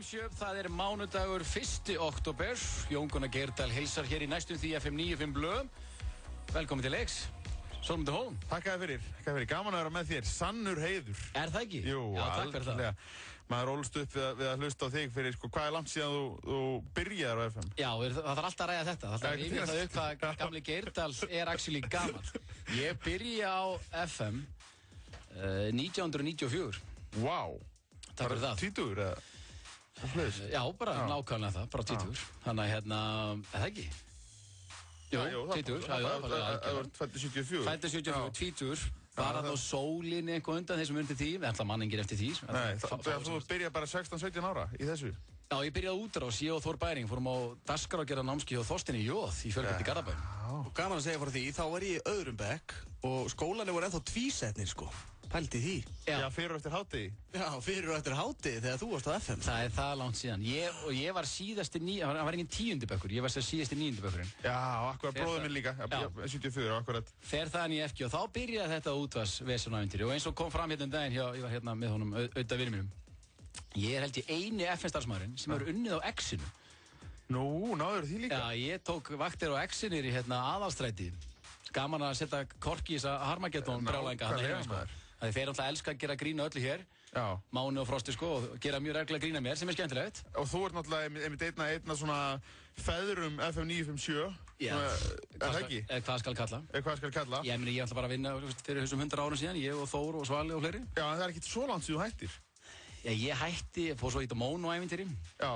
957, það mánudagur 1. október. Jón Gunnar Geirdal heilsar hér í næstum því FM 95 blöð. Velkomin til leiks. Sólmundur Hólm. Takk fyrir. Gaman að vera með þér. Sannur heiður. Er það ekki? Jú, já, takk fyrir það. Maður ólst upp við að hlusta á þig fyrir, hvað er langt síðan þú byrjaðir á FM? Já, það þarf alltaf að ræða þetta. Það þarf að rifja það upp hvað gamli Geirdal er actually gaman. Ég byrja á FM 1994. Vá. Takk fyrir það. Tvítugur eða? Já, bara nákvæmlega það, bara tvítugur. Þannig að það ekki? Jú, tvítugur. Það var fæddur 74. Fæddur 74, tvítugur. Bara þá sólinni eitthvað undan þessum undir því. Við ætla manningir eftir því. Nei, þú byrjaði bara 16-17 ára í þessu? Já, ég byrjaði útrás, ég og Þór Bæring fórum á dagskrá að gera námskeið hjá Þorsteini Jóð í Fjölbraut í Garðabæ. Og gaman að segja frá því, þá var ég í öðrum bekk og skólanir voru ennþá tvísetnir sko. Pældi því. Já, fyrir og eftir hádegi. Já, fyrir og eftir hádegi þegar þú varst á FM. Það er það langt síðan. Ég var síðasti það var engin 10. bekkur, ég var síðasti 9. bekkurinn. Já, akkurat bróðir minn líka, 74, akkurat. Fer þaðan í FG og þá byrjaði þetta útvarpsvesunævintýri og eins og kom fram hérna daginn ég var hérna með honum auðvitað vinur mínum. Ég held ég eini FM-starfsmaðurinn sem hefur unnið á X-inu. Nú, náður því líka? Já, ég tók vaktir á X-inir í Aðalstræti. Gaman að setja korki í þessa Harmageddon brjálæðinga hann heima sko. Það þeir alltaf elska að gera grína öllu hér. Já. Máni og Frosti sko og gera mjög reglulega grína mér sem er skemmtilegt. Og þú ert náttúrulega einmitt einna svona feðrum FM 957. Já. Er það ekki? Hvað skal kalla? Hvað skal kalla? Ég ætla bara að vinna fyrir þessum 100 árum síðan, ég og Þór og Svali og fleiri. Já, en það er ekkert svo langt sem þú hættir. Já, ég hætti, fór svo í Mónu-ævintýri. Já,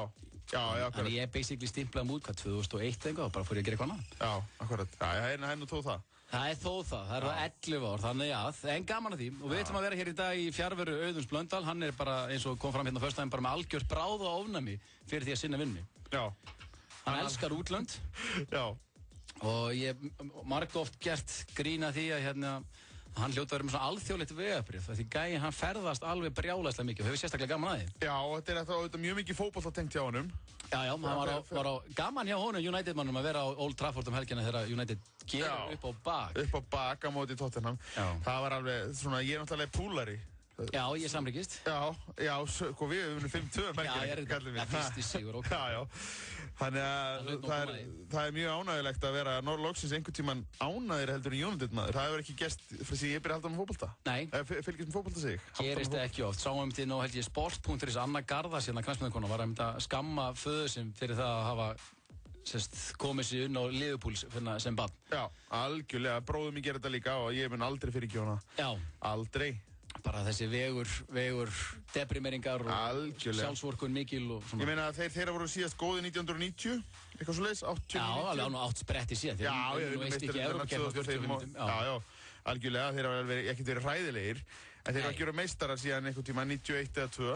akkurat. Þannig ég basically stimplaði út 2001 eitthvað og bara fór ég að gera eitthvað annað. Já, akkurat. Já, það er nú þó það. Það er þó það, það eru 11 ár, þannig en gaman að því. Og við ætlum að vera hér í dag í fjarveru Auðuns Blöndal. Hann er bara, eins og kom fram hérna fyrst daginn, bara með algjört bráð og ofnæmi fyrir því að sinna vinnu. Já. Hann elskar útlönd. Já. Og ég margoft gert grína því að hann hljóta að vera með svona alþjóðlegt vegabrif því gæi hann ferðast alveg brjálæslega mikið og hefur sérstaklega gaman að því. Já, og þetta er mjög mikið fótboltatengt hjá honum. Já, hann var á gaman hjá honum United-mannum að vera á Old Trafford helgina þegar United gerur upp á bak. Upp á bak á móti Tottenham. Það var alveg svona, ég er náttúrulega púlari. Já, ég samryggist. Já, sko við höfum 5-2 merkilegt, kallum við. Já, fyrst í sigur, ok. Já. Þannig að það er mjög ánægilegt að vera loksins einhvern tímann ánægir heldur en United maður. Það hefur ekki gerst fyrir því ég byrja að halda með fótbolta. Nei. Fylgist með fótbolta sig. Gerist það ekki oft. Sáum við til held ég sport.is Anna Garðars hérna knattspyrnukona var að skamma föður sinn fyrir það að hafa komið sér inn á Liverpool sem barn. Já, algjörlega. Bróðum ég gera þetta líka og ég mun aldrei fyrirgefa hana. Já. Aldrei. Bara þessi vegur deprimeringar og sjálfsvorkun mikil og svona. Ég meina að þeirra voru síðast góði 1990, eitthvað svo leiðis, 89. Já, alveg án og átt spretti síðan. Já, veist ekki Evrópakeppni. Já, algjörlega, þeir hafa ekkert verið hræðilegir, en þeir hafa ekki verið meistarar síðan einhvern tíma 91 eða 2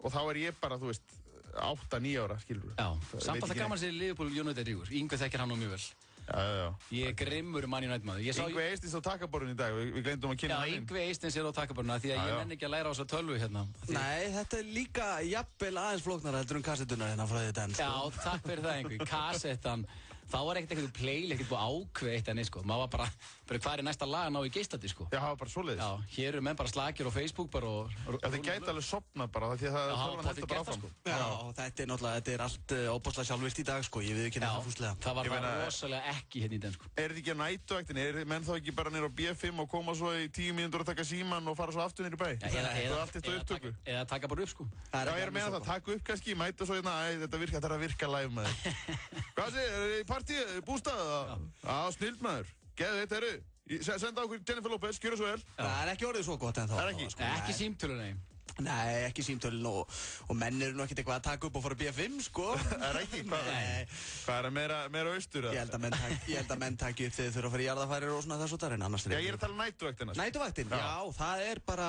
og þá er ég bara, þú veist, 8-9 ára, skilur við. Já, samt að það gaman sér Liverpool United ríkur. Yngve þekkir hann nú mjög vel. Já. Ég er grimmur Man United maður. Yngve Eistins á takkaborðinu í dag, við glemdum að kynna hann inn. Já, Yngve Eistins er á takkaborðinu því að ég nenni ekki að læra á þessa tölvu hérna. Nei, þetta er líka jafnvel aðeins flóknara heldur kassettuna hérna frá því den. Já, takk fyrir það Yngvi. Kassettan, þá var ekkert eitthvað play, ekkert búið ákveð eitt sko. Maður var bara hvað er næsta lag að ná í geislandi sko. Já, bara svoleiðis. Já, hér eru menn bara slakir á Facebook bara og það gæti alveg sopna bara því að það heldur bara áfram. Já, þetta er allt óbúslega sjálfvirkt í dag sko. Ég viðurkenni það fúslega. Það var rosalega ekki hérna í den sko. Er þetta ekki á nætuvæktin? Er menn þá ekki bara nýra á B5 og koma svo í 10 mínútur að taka síman og fara svo aftur nýra í bæ? Eða taka bara upp sko. Já, ég er að meina það, taka upp kannski, mæta svo hérna, þetta er að virka live maður. Hvað sé, er þið í partí, bústað? Já, snild maður. Geðu þetta eru. Senda okkur Jennifer Lopez, gjöra svo vel. Það er ekki orðið svo gott en þá. Það er ekki? Ekki símtölu, nei. Nei, ekki símtölin og menn eru nú ekkert eitthvað að taka upp og fara B5 sko. Það er ekki? Hvað er það meira austur? Ég held að menn taki upp þegar þau þurfa að fara í jarðafærir og svona þessu þar en annars. Já, ég er að tala um nætuvæktina. Nætuvæktin, já, það er bara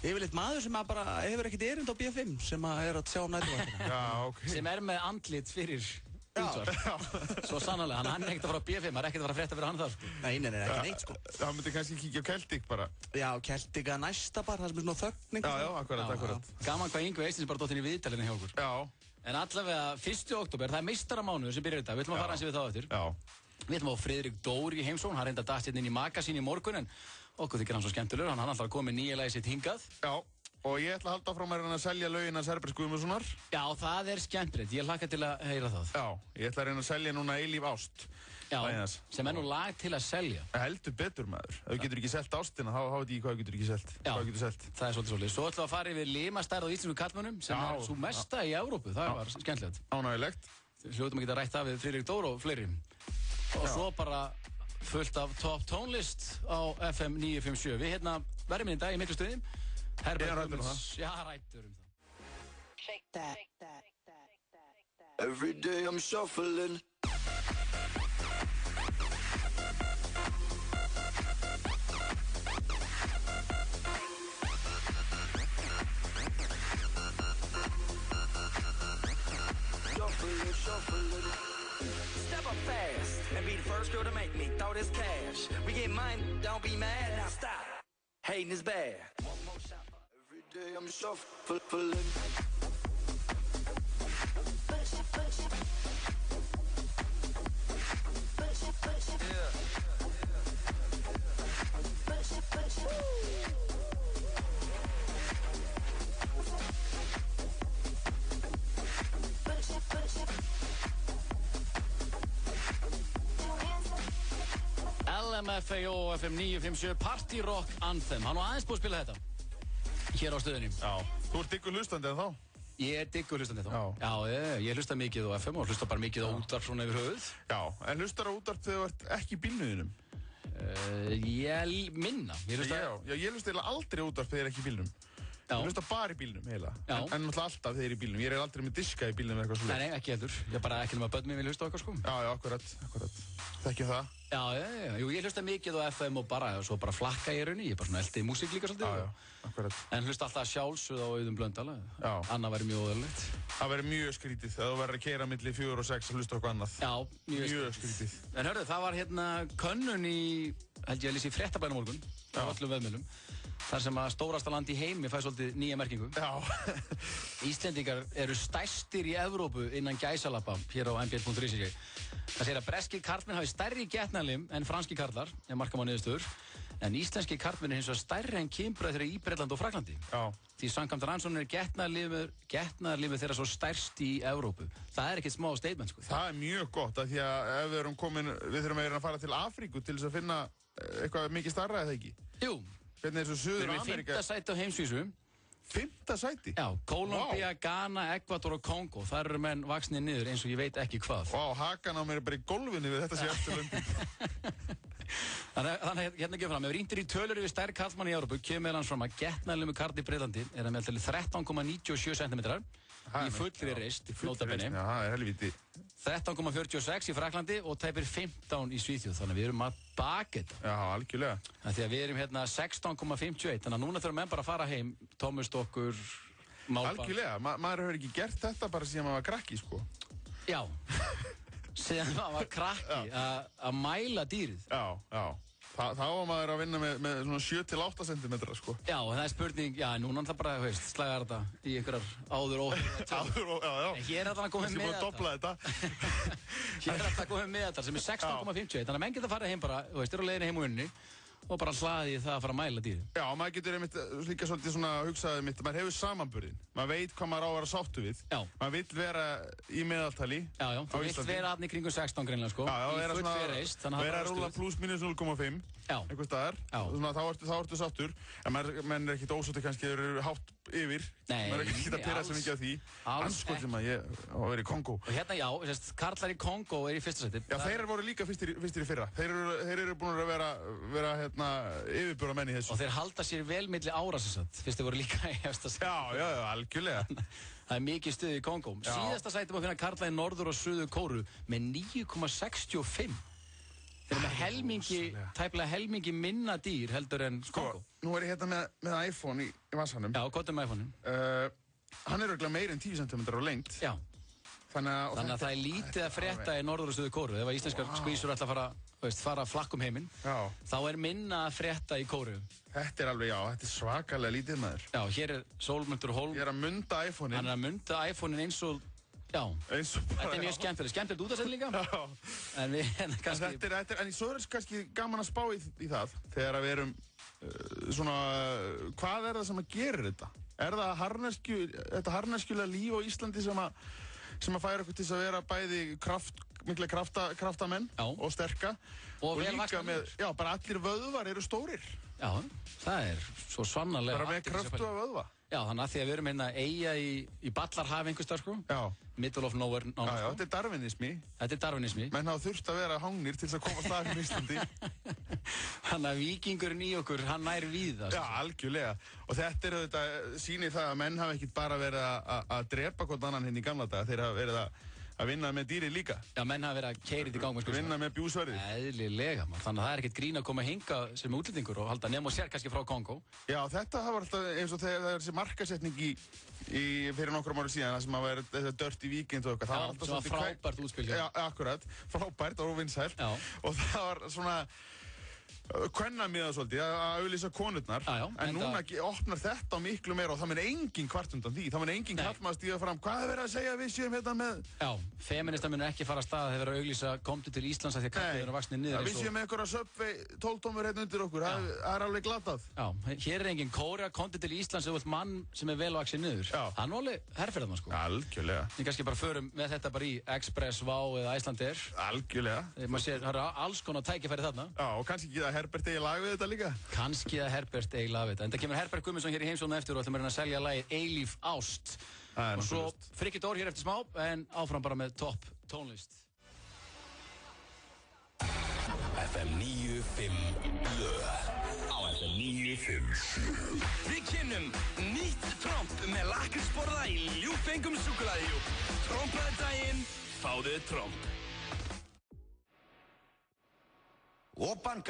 yfirleitt maður sem bara hefur ekkert erind á B5 sem er að sjá um nætuvæktina. Já, ok. Sem er með andlit fyrir útvarp. Svo sannarlega, hann er ekkert að fara á B5, hann er ekkert að fara að frétta fyrir hann þar. Nei, ekki neitt sko. Það myndi kannski kíkja á Celtic bara. Já, Celtic að næsta bara, það sem er svona þögn. Já, akkurat. Gaman hvað Yngve Eistins bara dótt inn í viðtalinu hjá okkur. Já. En allavega 1. október, það er meistaramánuður sem byrjar í dag, við ætlum að fara hans yfir þá eftir. Já. Við ætlum á Friðrik Dór í heimsókn, hann reynda datt hérna inn í Magasín í morgun en okkur þykir hann svo skemmtilegur, hann alltaf komið nýja lagi sitt hingað. Já. Og ég ætla að halda áfram að reyna að selja lögin hans Herbert Guðmundssonar. Já, það skemmtilegt. Ég hlakka til að heyra það. Já, ég ætla að reyna að selja núna Eilíf ást. Já, sem nú lag til að selja. Heldur betur, maður. Ef þú getur ekki selt ástina, þá veit ég hvað þú getur ekki selt. Já, það svolítið. Svo ætlum við að fara yfir limastærð á íslensku karlmönnum, sem svo mesta í Evrópu. Það var skemmtilegt. Ánægilegt. Hljótum að geta rætt af við Friðrik Dór og fleiri. Og svo bara fullt af top tónlist á FM 957. Við verðum í dag í miklu stuði. Herbert Guðmunds, rættur það. Every day I'm shuffling. Shuffling. Step up fast and be the first girl to make me throw this cash. We get money, don't be mad. Now stop. Hating is bad. One more shot. Every day I'm shuffling. LMFAO FM 957 Party Rock Anthem. Hann var aðeins búið að spila þetta hér á stöðinni. Já. Þú ert diggur hlustandi en þá? Ég diggur hlustandi þá. Já, ég hlusta mikið á FM og hlusta bara mikið á útvarp svona yfir höfuð. Já, en hlustar á útvarp þegar þú ert ekki í bílnuðinum? Ég minna. Ég hlusta eiginlega aldrei útvarp þegar ég er ekki í bílnum. Ég hlusta bara í bílnum heila. En náttúrulega alltaf þegar ég er í bílnum. Ég er aldrei með diska í bílnum eða eitthvað svona. Nei, ekki heldur. Ég bara ekki nema börn mér vil hlusta á eitthvað sko. Já, akkurat. Þekkjum það. Jú, ég hlusta mikið á FM og svo bara flakka ég í rauninni. Ég er bara svona eldi í músík líka svolítið. Já, akkurat. En hlusta alltaf sjálfsögð á Auðun Blöndal. Annað væri mjög óðurlegt. Það væri mjög skrítið að þú verður að keyra milli 4 og 6 og hlusta okkur annað. Já, mjög skrítið. En hörðu, það var könnun held ég að lýsa í Fréttablaðinu morgun, á öllum vefmiðlum. Þar sem að stórasta land í heimi fæ svolítið nýja merkingu. Já. Íslendingar eru stærstir í Evrópu innan gæsalappa hér á mbl.is. Það segir að breskir karlmenn hafi stærri getnaðlim en franski karlar, ef marka má niðurstöður. En íslenski karlmenn hins vegar stærri en kynbrauðir í Bretlandi og Fraklandi. Já. Því samkvæmt rannsóknir getnaðarlimur þeirra svo stærst í Evrópu. Það ekkert smá statement, sko. Það mjög gott, af því að ef við þurfum að fara til Afríku til þess að finna eitthvað mikið starra eða ekki. Jú. Hvernig eins og Suður Ameríka? Við erum í 5. sæti á heimsvísu. 5. sæti? Já, Kólumbía, Ghana, Ekvador og Kongo. Þar eru menn vaxnir niður eins og ég veit ekki hvað. Hakan á mér bara í gólfinu við þetta sé eftir löndin. Þannig hérna gefur fram, ef rýndir í tölur yfir stærri karlmann í Evrópu, kemur hans fram að getnaðlimur karl í Bretlandi er að meðal 13,97 cm í fullri reist, notabenni. Já, það er helviti. 13,46 í Fraklandi og tæpir 15 í Svíþjóð, þannig að við erum að baka þetta. Já, algjörlega. Því að við erum 16,51, þannig að núna þurfum menn bara að fara heim, tómustokkur, málband. Algjörlega, maður hefur ekki gert þetta bara síðan maður var krakki, sko. Já, síðan maður var krakki að mæla dýrið. Já. Þá var maður að vinna með svona 7-8 cm, sko. Já, það er spurning, núna er það bara, slagar þetta í einhverjar áður og já. En hér er það að koma með þetta. Hér er það að koma með þetta sem er 16,51, þannig að menn geta að fara heim bara, eru á leiðinni heim og unni og bara hlaði það að fara að mæla dýrið. Já, maður getur einmitt líka svolítið svona hugsaðið mitt, maður hefur samanburðin. Maður veit hvað maður á að vera sáttu við. Já. Maður vill vera í meðaltali. Já, þú vilt vera aðni kringum 16 greinlega, sko. Já, í fullri reist. Vera að rúlla pluss mínus 0,5. Já. Einhvers staðar. Þá ertu sáttur. En menn er ekkert ósáttur kannski, þeir eru hátt yfir. Nei, maður er ekkert að pera svo mikið á því. Anskotin maður, ég á að vera í Kongó. Og hérna, karlar í Kongó er í fyrsta sæti. Já, þeir voru líka fyrstir í fyrra. Þeir eru búin að vera yfirbjóra menn í þessu. Og þeir halda sér vel milli ára sem sagt, fyrst þeir voru líka í efsta sæti. Já, algjörlega. Það er mikið stuð í Kongó. Síðasta sæti má finna karla í Norður- og Suður-Kóreu með 9,65. Þeir eru með tæplega helmingi minna dýr heldur en Kongó. Nú er ég hérna með iPhone í vassanum. Já, hvað er með iPhone-in? Hann er örugglega meira en 10 cm á lengd. Já. Þannig að það er lítið að frétta í Norður- og Suður-Kóreu. Ef íslenskar skvísur ætla að fara flakk heiminn, þá er minna að frétta í Kóreu. Þetta er alveg, þetta er svakalega lítið, maður. Já, hér er Sólmundur Hólm. Ég er að munda iPhone-in. Hann er að munda iPhone-in eins og, þetta er mjög skemmtilegt. Skemmtilegt út að setja líka. Já. En við, kannski... En svo er kannski gaman að spá í það, þegar við erum svona, hvað er það sem að gera þetta? Er það þetta harneskjulega líf á Íslandi sem að færa okkur til að vera bæði mikla kraftamenn og sterka og líka með, bara allir vöðvar eru stórir. Já, það svo sannarlega. Bara með kraftu af vöðva. Já, þannig að því að við erum hérna eyja í Ballarhafi einhverstaðar, sko. Já. Middle of nowhere, nánast, sko. Þetta er darwinismi. Þetta er darwinismi. Menn hafa þurft að vera hangnir til þess að komast að í Íslandi. Þannig að víkingurinn í okkur, hann nær víða. Já, algjörlega. Og þetta sýnir það að menn hafa ekkert bara verið að drepa hvort annan hérna í gamla daga. Þeir hafa verið að vinna með dýri líka. Já, menn hafa verið að keyrið í gang með vinna með bjúsverði. Eðlilega, man. Þannig að það er ekkert grín að koma hinga sem útlendingur og halda nema og sér kannski frá Kongó. Já, þetta hafa alltaf eins og þegar það er þessi markasetning fyrir nokkrum árum síðan, það sem hafa verið þetta Dirty Weekend og eitthvað. Já, það var frábært útspil. Já, akkurat. Frábært og vinsælt. Já. Og það var svona kvennamiða svolítið að auglýsa konurnar, en núna opnar þetta miklu meira og það mun engin kvart undan því, það mun engin kallmaður stíða fram, hvað er verið að segja við séum hérna með? Já, feminista mun ekki fara að staða þegar verið að auglýsa komdu til Íslands að því að kallið eru vaksnið niður. Við séum með einhverja Subway 12-tómur hérna undir okkur, það er alveg glatað. Já, hér er engin kóra, komdu til Íslands eða mann sem er vel vaksið niður. Það er nú alveg herrferðan, sko. Algjörlega. Við kannski bara förum með þetta bara í Express, Wow eða Icelandair. Algjörlega. Maður sér, það eru alls konar tækifæri þarna. Já, og kannski ekki að Herbert eigi lag við þetta líka. Kannski að Herbert eigi lag við þetta. En það kemur Herbert Guðmundsson hér í heimsóknu eftir og ætlum að selja lagið Eilíf ást. Og svo Frikki Dór hér eftir smá, en áfram bara með topp tónlist. FM 95 blöð á FM 95. Við kynnum nýtt tromp með lakrísborða í ljúffengum súkkulaðihjúp. Trompaði daginn, fáðu tromp. Oppan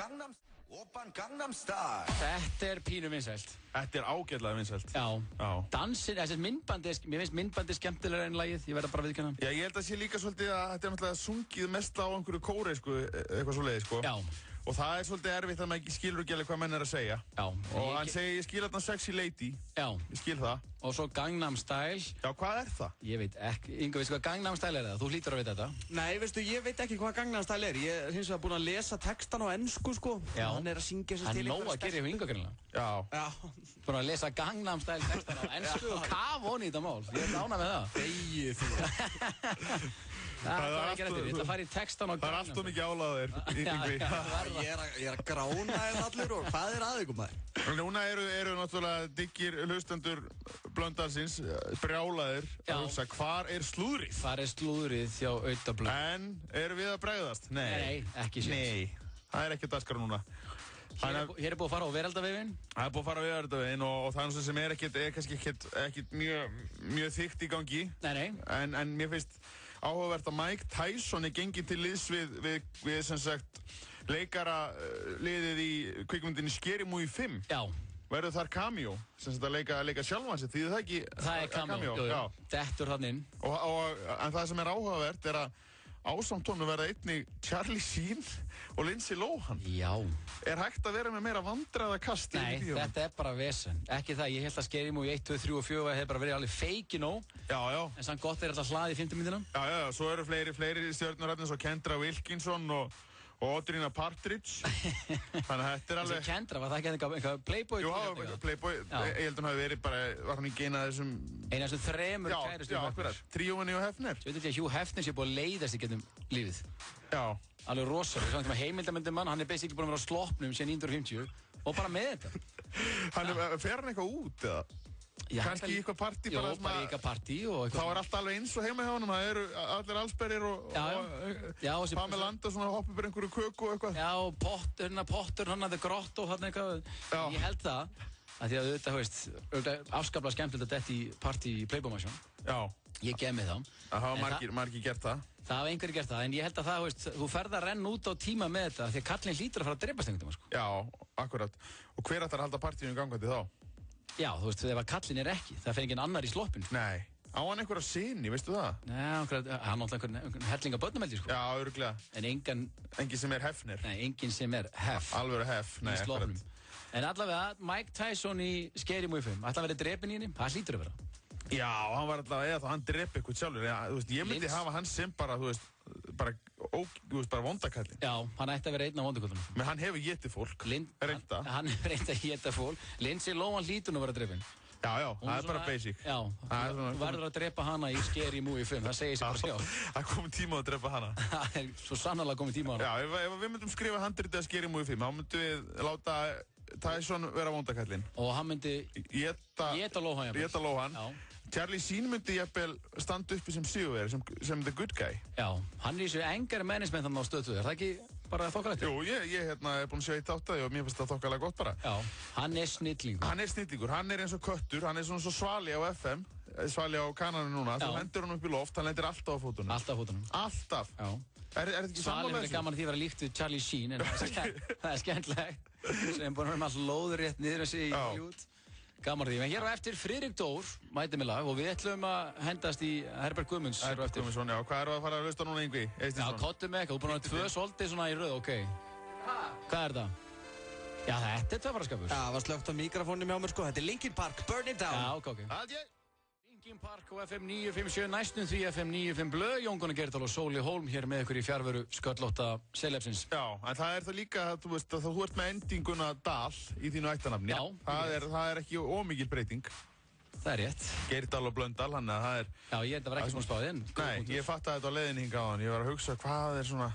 Gangnam Style. Þetta er pínu vinsælt. Þetta er ágætlega vinsælt. Já. Dansin, þessi myndbandi, mér finnst myndbandi skemmtilega en lagið, ég verða bara að viðurkenna. Já, ég held að sé líka svolítið að þetta er náttúrulega sungið mest á einhverju kóreisku, eitthvað svoleiði, sko. Já. Og það er svolítið erfitt að maður skilur ekki alveg hvað menn er að segja. Já. Og hann segir, ég skil þarna Sexy Lady. Já. Ég skil það. Og svo Gangnam Style. Já, hvað er það? Ég veit ekki. Inga, veistu hvað Gangnam Style er það? Þú hlýtur að vita þetta. Nei, veistu, ég veit ekki hvað Gangnam Style er. Ég er hins vegar búinn að lesa textan á ensku, sko. Já. Hann er að syngja þessi stíl. Hann er nóg að gera hjá Inga greinilega. Já. Já. Búinn að lesa Gangnam Style textan á ensku og kafa honi í þetta mál. Ég er ánað með það. Þegið þú. Það er ekki réttir, ég ætla að fara í textan á Það er alltaf mikið álaður Ég er að grána eða allir og hvað er aðeinsum maður? Núna eru náttúrulega diggir hlustendur Blöndalsins brjálaðir að hugsa, hvar er slúðrið? Hvar er slúðrið hjá Autablöð? En eru við að bregðast? Nei, ekki sér. Nei, það er ekki að daskara núna. Hér er búið að fara á veraldaveginn. Það er búið að fara á veraldaveginn og það er sem er kannski ekkert mjög þykkt í gangi. Nei. En mér finnst áhugavert að Mike Tyson er genginn til liðs við sem sagt leikara liðið í kvikmyndinni Scary Movie 5. Já. Verður þar cameo, sem sagt að leika sjálfan sig, því það ekki... Það er cameo, jú. Dettur hann inn. En það sem er áhugavert er að ásamt honum verða einnig Charlie Sheen og Lindsay Lohan. Já. Er hægt að vera með meira vandræðakast í bíómynd? Nei, þetta er bara vesen. Ekki það, ég held að Scary Movie 1, 2, 3 og 4 hefði bara verið alveg fake, Já. En samt gott er alltaf hlaðið í 50 myndina. Já, svo eru fleiri stjörnur hérna, svo Kendra Wilkinson og Audrina Partridge. Þannig að þetta er alveg... Þessi Kendra, var það ekki eitthvað Playboy? Jú, Playboy. Ég held að hún hafi verið bara, var hann ekki eina af þessum... Eina af þessum þremur kærustum. Já, akkurat. Tríóinu Hugh Hefner. Svo veit ég að Hugh Hefner sé búið að leiðast í getum lífið. Já. Alveg rosalega. Svo heimildamöndir mann, hann er basically búin að vera á sloppnum síðan 1950 og bara með þetta. Fer hann eitthvað út, eða? Kannski í eitthvað partí bara sem að... Já, bara í eitthvað partí og eitthvað... Þá er allt alveg eins og heima hjá honum, það eru allir allsbergir og Pamela Anderson að hoppa upp einhverju köku og eitthvað. Já, og pottur, hann að það grótt og hann eitthvað. Ég held það, að því að þetta, veist, afskaplega skemmtilegt að detta í partí í Playboy Mansion. Já. Ég gef mig þá. Það hafa margir gert það. Það hafa einhverjir gert það, en ég held að það, veist, þú ferð að renna út á tíma með þetta, því að kallinn hlýtur að fara að dreipast einhvern veginn, sko. Já, akkurat. Og hver ætlar að halda partíum gangandi þá? Já, þú veist, ef að kallinn er ekki, það fer enginn annar í sloppin. Nei. Á hann einhverja syni, veistu það? Nei, hann átti einhvern helling af börnum, held ég, sko. Já, örugglega. En enginn sem er Hefner. Nei, enginn sem er Hef. Alvöru Hef, nei, akkurat. En allavega, Mike Tyson í Scary Movie 5, ætla að vera drepinn í henni, það hlýtur að vera. Já, hann var alltaf, eða þá hann drepi eitthvað sjálfur. Þú veist, ég myndi hafa hann sem bara, þú veist, bara vondakallinn. Já, hann ætti að vera einn af vondaköllunum. Men hann hefur getið fólk, reynda. Hann hefur reynda að geta fólk. Lindsay Lohan hlýtur nú að vera drepinn. Já, það er bara basic. Já, þú verður að drepa hana í Scary Movie 5, það segir sig bara sjálf. Það er komið tíma að drepa hana. Það er svo sannarlega komið tíma á hana. Já, ef við myndum skrifa handritið að Scary Movie 5, þá myndum við láta Tyson vera vondakallinn. Og hann myndi éta Lohan. Charlie Sheen myndi jafnvel standa uppi sem sigurvegari, sem the good guy. Já, hann er í þessu engari management þannig á Stöð 2, er það ekki bara þokkalegt? Jú, ég er búinn að sjá eitt áttaði og mér finnst það þokkalega gott bara. Já, hann er snillingur. Hann er eins og köttur, hann er svona svo Svali á FM, Svali á kanalinu núna. Þú hendur hann upp í loft, hann lendir alltaf á fótunum. Alltaf. Já. Er þetta ekki sammála þessu? Svali er gaman að því að vera líkt við Charlie Sheen, en það er skemmtilegt. Sem búinn að vera með all lóður rétt niður að segja í út. Gaman því, en hér á eftir Friðrik Dór mæti með lag og við ætlum að hendast í Herbert Guðmunds hér á eftir. Guðmundsson, já, hvað eru að fara að hlusta núna Yngvi? Já, kottum með eitthvað, þú er búinn að vera 2 svolítið svona í röð, ok. Hvað er það? Já, þetta er tvöfaraskapur. Já, það var slögt á mikrofónum hjá mér sko, þetta er Linkin Park, Burn It Down. Já, ok. Linkin Park og FM 957, næstum því FM 95 Blöð, Jón Gunnar Gerdal og Sóli Hólm hér með ykkur í fjárveru sköllótta Selefsins. Já, en það er það líka, þú veist, að þú ert með endinguna Dal í þínu ættanafni. Já. Það er ekki ómikil breyting. Það er rétt. Gerdal og Blöndal, hann að það er... Já, ég var ekki svona spáðið inn. Nei, ég fattaði þetta á leiðinni hingað á hann. Ég var að hugsa hvað er svona...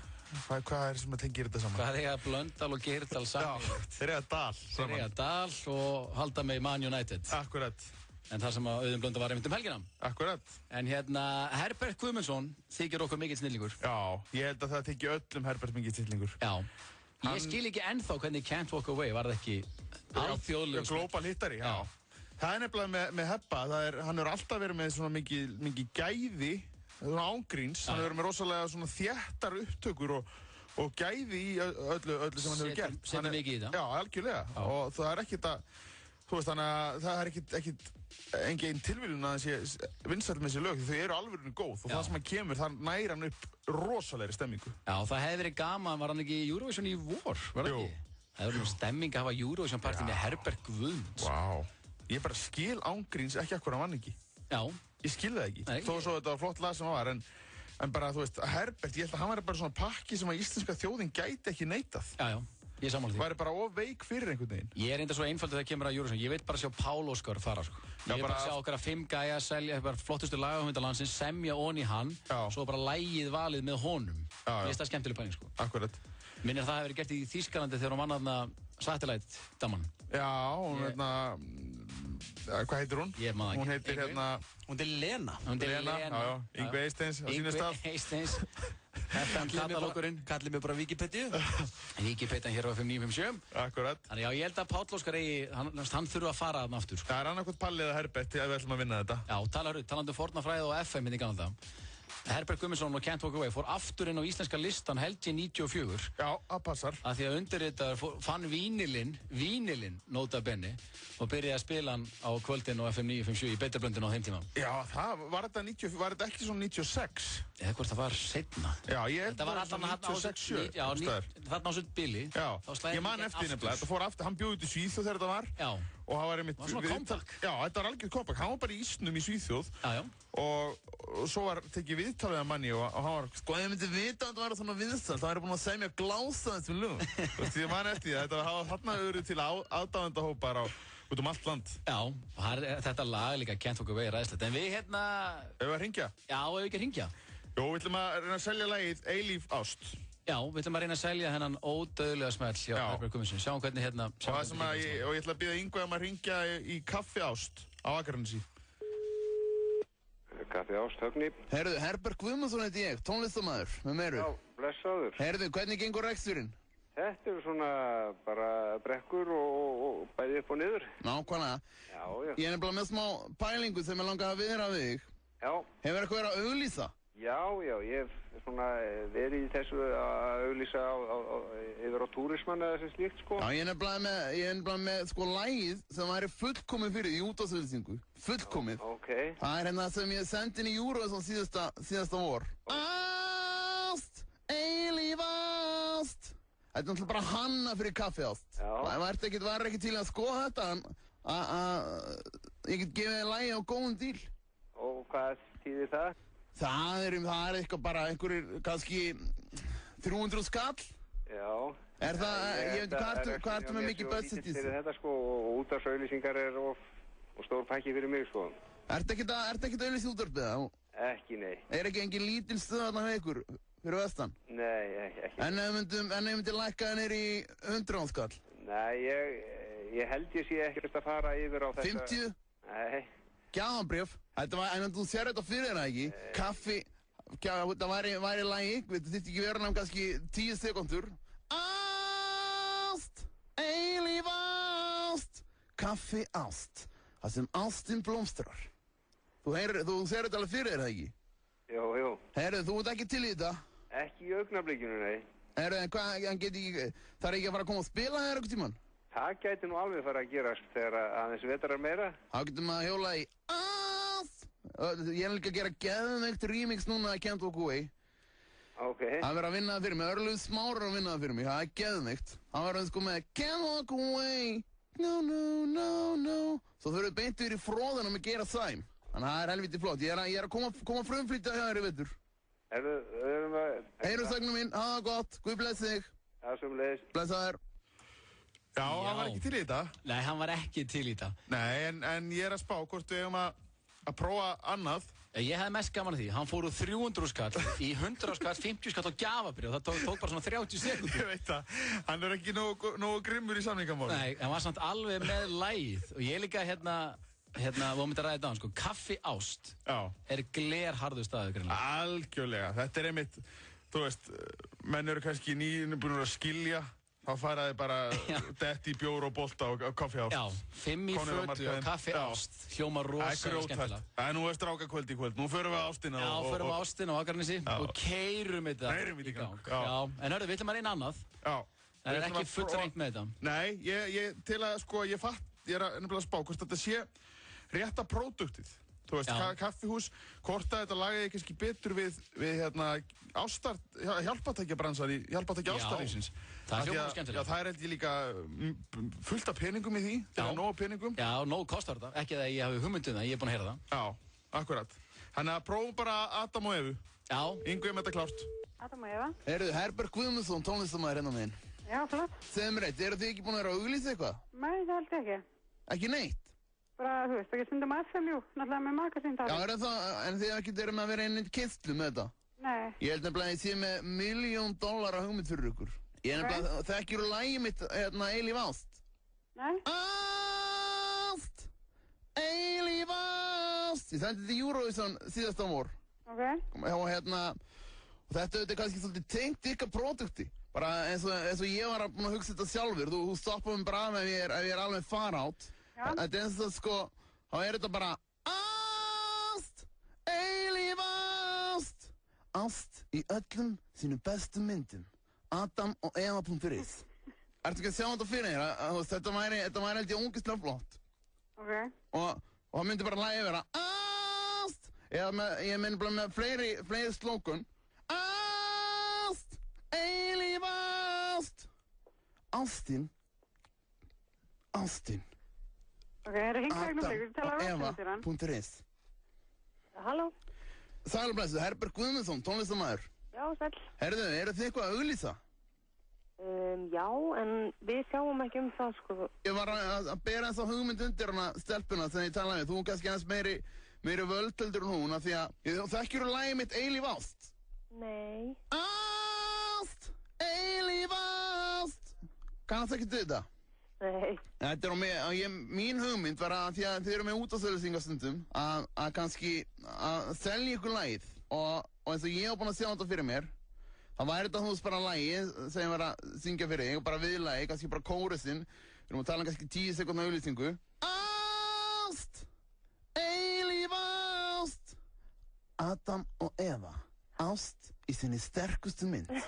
Hvað er sem að tengir þetta saman? Hvað eiga Blöndal og Gerdal saman? Já, þeir eiga Dal saman. Þeir eiga Dal og halda með Man United. Akkurat. En það sem að Auðun Blöndal var einmitt helgina. Akkurat. En hérna, Herbert Guðmundsson þykir okkur mikill snillingur. Já, ég held að það þykir öllum Herbert mikill snillingur. Já. Ég skil ekki ennþá hvernig Can't Walk Away var það ekki alþjóðlegur. Já, global hittari, já. Það er nefnilega með Hebba, hann hefur alltaf verið með svona mikið gæði, svona ángríns. Hann hefur verið með rosalega svona þéttar upptökur og gæði í öllu sem hann hefur gert. Setur mikið í það. Já, algjörlega. Og það er ekkert að, þú veist, þannig að það er ekkert engin tilviljun að þessi vinsæll með þessi lög, því þau eru alvörinu góð og það sem hann kemur, það næra hann upp rosalegri stemmingu. Já, það hefði verið gaman, var hann ekki í Eurovision í vor, var það ekki? Það hefði verið stemming að hafa Eurovision partí með Herbert Guðmunds. Vá, ég bara skil ángríns ekki akkur hann vann ekki. Já. Ég skil það ekki, þó svo þetta var flott lag sem var, en bara, þú veist, Herbert, ég held að hann væri bara svona pakki sem að íslenska þjóðin gæti ekki neitað. Já, já. Ég sammála því. Það væri bara of veik fyrir einhvern veginn. Ég er enda svo einfaldið þegar kemur að Eurovision. Ég veit bara að sjá Pál Óskar fara, sko. Ég vil bara sjá okkar að 5 gæja selja bara flottustu lagahöfundarlandsins, semja onni hann, svo bara lægið valið með honum. Ég veist það skemmtileg pæling, sko. Akkurat. Minnir það hefur verið gert í Þýskalandi þegar hún vann aðna Satellite Daman. Já, hún hvað heitir hún? Ég maður ekki. Hún heitir Hún er Lena. Já, Yngvi Eysteins á sínum stað. Yngvi Eysteins. Þetta er katalókurinn. Kallið mig bara Wikipedia. Wikipedia hér á FM 957. Akkurat. Þannig já, ég held að Páll Óskar hann þurfa að fara þarna aftur. Það er annarkvæmt Palli eða Herbert ef við ætlum að vinna þetta. Já, talandi um fornafræði og FM í gamla daga. Herbert Guðmundsson og Can't Walk Away fór aftur inn á íslenska listan held ég 94. Já, það passar. Að því að undirritaður fann vínilinn, nota benni, og byrjaði að spila hann á kvöldin og FM 957 í Beitarblöndinu á þeim tíma. Já, var þetta ekki svona 96? Eða hvort það var seinna. Já, ég held að það var svona 96-7. Já, þarna á sutt Billy. Já, ég man eftir nefnilega. Þetta fór aftur, hann bjóði til Svíþjóð þegar þetta var. Já. Og það var einmitt... Það var svona comeback. Já, þetta var algjörð comeback. Hann var bara í ísnum í Svíþjóð. Já. Og svo var tekið viðtalið af manni og hann var, sko, ef ég myndi vita að það væri svona viðtal, þá væri búin að segja mér glásaðast við lögum. Þú veist, ég man eftir því að þetta hafa þarna verið til aðdáendahópar út um allt land. Já, þetta lag líka Can't Walk Away ræðislegt. En við hérna... Ef við að hringja? Já, ef við ekki að hringja. Jó, við ætlum að reyna að selja lagið Eilíf ást. Já, við ætlum að reyna að selja hennan ódauðlega smell hjá Herbert Guðmundsson. Sjáum hvernig hérna... Og ég ætla að biðja Yngvi að hringja í Kaffi ást á Akranesi. Kaffi ást, Högni. Herðu, Herbert Guðmundsson heiti ég, tónlistarmaður, með meiru. Já, blessaður. Herðu, hvernig gengur reksturinn? Þetta eru svona bara brekkur og bæði upp og niður. Nákvæmlega. Já. Ég er nefnilega með smá pælingu sem ég langar að viðra við þig. Já. Hefur eitthvað verið að auglýsa? Já, ég hef svona verið í þessu að auglýsa yfir á túrismann eða sem slíkt, sko. Já, ég er nefnilega með sko lagið sem væri fullkomið fyrir því útvarpsauglýsingu. Fullkomið. Ok. Það er hérna sem ég sendi inn í Eurovision síðasta vor. Ást, eilíf ást. Þetta er náttúrulega bara hanna fyrir Kaffi ást. Já. Það var ekki til að skoða þetta, ég get gefið þér lagið á góðum díl. Og hvað þýðir það? Það er eitthvað bara einhverjir kannski 300 skall. Já. Er það, ég veit, hvað ertu með mikið budget í þessu? Þetta sko, og útvarpsauglýsingar er og stór pakki fyrir mig, sko. Ertu ekkert að auðlýsa í útvarpið, eða? Ekki, nei. Ekki engin lítil stöð þarna hjá ykkur fyrir vestan? Nei, ekki. En ef ég myndi lækka það niður í 100 skall? Nei, ég held ég sé ekkert að fara yfir á þessa... 50? Nei. Gjafabréf. En þú sér þetta fyrir það ekki? Kaffi, það væri lagi, þetta þyrfti ekki vera náttúrulega kannski 10 sekundur. Ást, eilíf ást, kaffi ást, það sem ástin blómstrar. Þú sér þetta alveg fyrir það ekki? Jú. Herru, þú ert ekki til í þetta? Ekki í augnablikinu, nei. Herru, en hvað, það er ekki að fara að koma og spila þér eitthvað tímann? Það gæti nú alveg fara að gerast þegar aðeins vetrar meira. Þá getum maður að hjóla í ást. Ég er líka að gera geðveikt remix núna að Can't Walk Away. Ok. Það verður að vinna það fyrir mig, Örlöf Smári að vinna það fyrir mig, það er geðveikt. Það verður sko með Can't Walk Away, no. Svo þau eru beint yfir í fróðuna með Gera Sæm. Þannig að það er helviti flott. Ég er að koma frumflýta hjá þér í vetur. Heyru sögnum mín, hafa það gott, Guð bless þig. Já, sömuleiðis. Blessa þér. Já, hann var ekki til í þetta. Nei, hann var ekki til í þetta. Nei, en ég er að spá hvort við eigum að prófa annað. Ég hefði mest gaman að því. Hann fór úr 300 skall í 100 skall, 50 skall á gjafabréf. Það tók bara svona 30 sekúndur. Ég veit það. Hann er ekki nógu grimmur í samningamálum. Nei, hann var samt alveg með lagið. Og ég líka hérna, þú myndi að ræða þetta á hann, sko. Kaffi ást er glerharður staður, greinlega. Algjörlega. Þetta er einmitt, þú veist, menn eru kannski nýbúinir að skilja. Þá faraði bara detti í bjór og bolta og kaffi ást. Já, 5 í fötu og kaffi ást. Hljómar rosalega skemmtilega. Það er nú strákakvöld í kvöld. Nú förum við ástina. Já, förum við ástina á Akranesi og keyrum þetta í gang. Já, en hörðu, við ætlum að reyna annað. Já. Það er ekki fullrengt með þetta. Nei, ég til að, sko, ég er nefnilega að spá hvort þetta sé rétta próduktið. Þú veist, kaffihús, hvort að þetta lagaði kannski betur við hjálpatækja ástarísins. Það er hljómar skemmtilega. Já, það er held ég líka fullt af peningum í því, það er nóg peningum. Já, nóg kostar þetta, ekki að ég hafi hugmyndið það, ég er búinn að heyra það. Já, akkurat. Þannig að prófum bara Adam og Evu. Já. Yngvi með þetta klárt. Adam og Eva. Herbert Guðmundsson, tónlistarmaður hérna meginn. Já, flott. Segðu mér eitt, eru þið ekki búin að vera að auglýsa eitthvað? Nei, það held ég ekki. Ekki neitt? Bara, þú veist, ekki stundum FM, jú, náttúrulega með magasín þar. Já, en þið ekki með að vera einnig kistlu með þetta? Nei. Ég held nefnilega að ég sé með $1 milljón hugmynd fyrir ykkur. Ég er nefnilega, þekkjur lagið mitt, Eilíf ást? Nei. Ást, eilíf ást. Ég sendi þetta í Eurovision síðasta vor. Ok. Og þetta er kannski svolítið tengt ykkar produkti. Bara eins og ég var búinn að hugsa þetta sjálfur. Þú stoppar mig bara ef ég er alveg far átt. Þetta er eins og sko, þá er þetta bara ást, eilíf ást, ást í öllum sínum bestu myndum, Adam og Eva.is. Ertu ekki að sjá þetta fyrir þér? Þetta væri held ég ógeðslega flott. Ok. Og það myndi bara lagið vera ást, ég myndi bara með fleiri slókun, ást, eilíf ást, ástin. Ok, það er hengvegnum leikur, tala á Eva.is. Halló? Sæl og blessu, Herbert Guðmundsson, tónlistarmaður. Já, sæl. Herðu, eru þið eitthvað að auglýsa? Já, en við sjáum ekki það, sko. Ég var að bera þess að hugmynd undir hana stelpuna sem ég talaði við. Þú kannski aðeins meiri völdöldur en hún, af því að þekkjur lagið mitt Eilíf ást? Nei. Ást, eilíf ást. Kannast ekki til þetta? Nei. Þetta er mín hugmynd var að því að þið eru með útásölusingastundum að kannski að selja ykkur lagið og eins og ég hef búin að sjá þetta fyrir mér þá væri þetta hús bara lagið sem ég var að syngja fyrir þig og bara viðlagið, kannski bara kórusinn við erum að tala kannski 10 sekúndna auglýsingu Ást, eilíf ást Adam og Eva ást í sinni sterkustu mynd og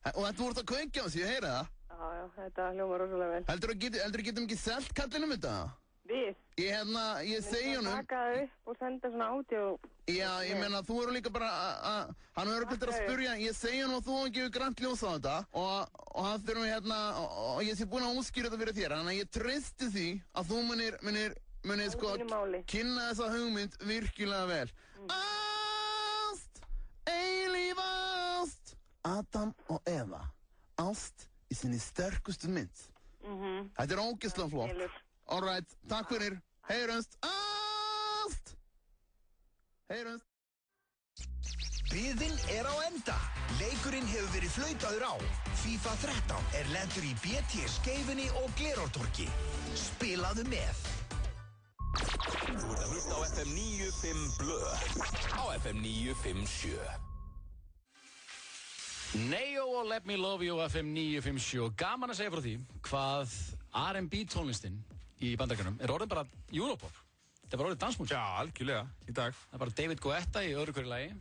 þetta voru þetta kveikja á sig, ég heyra það Já, þetta hljómar rosalega vel. Heldur þú getum ekki selt kallinum þetta? Við? Ég segi honum. Við taka það upp og senda svona áti og... Já, ég meina, þú eru líka bara hann er örugglega að spyrja, ég segi honum að þú hefur gefið grænt ljós á þetta og hann þurfum og ég sé búinn að útskýra þetta fyrir þér, þannig að ég treysti því að þú munir sko kynna þessa hugmynd virkilega vel. Ást, eilíf ást, Adam og Eva, ást í sinni sterkustu mynd. Þetta er ógeðslega flott. Alright, takk fyrir. Heyrumst allt. Heyrumst. Biðin á enda. Leikurinn hefur verið flautaður á. FIFA 13 lendur í BT Skeifunni og Glerártorgi. Spilaðu með. Þú ert að hlusta á FM 95 Blö. Á FM 957. Neo og Let Me Love You FM 957. Gaman að segja frá því hvað R&B tónlistin í Bandaríkjunum orðin bara Europop. Það var orðið dansmúsík. Já, algjörlega, í dag. Það bara David Guetta í öðru hverju lagi.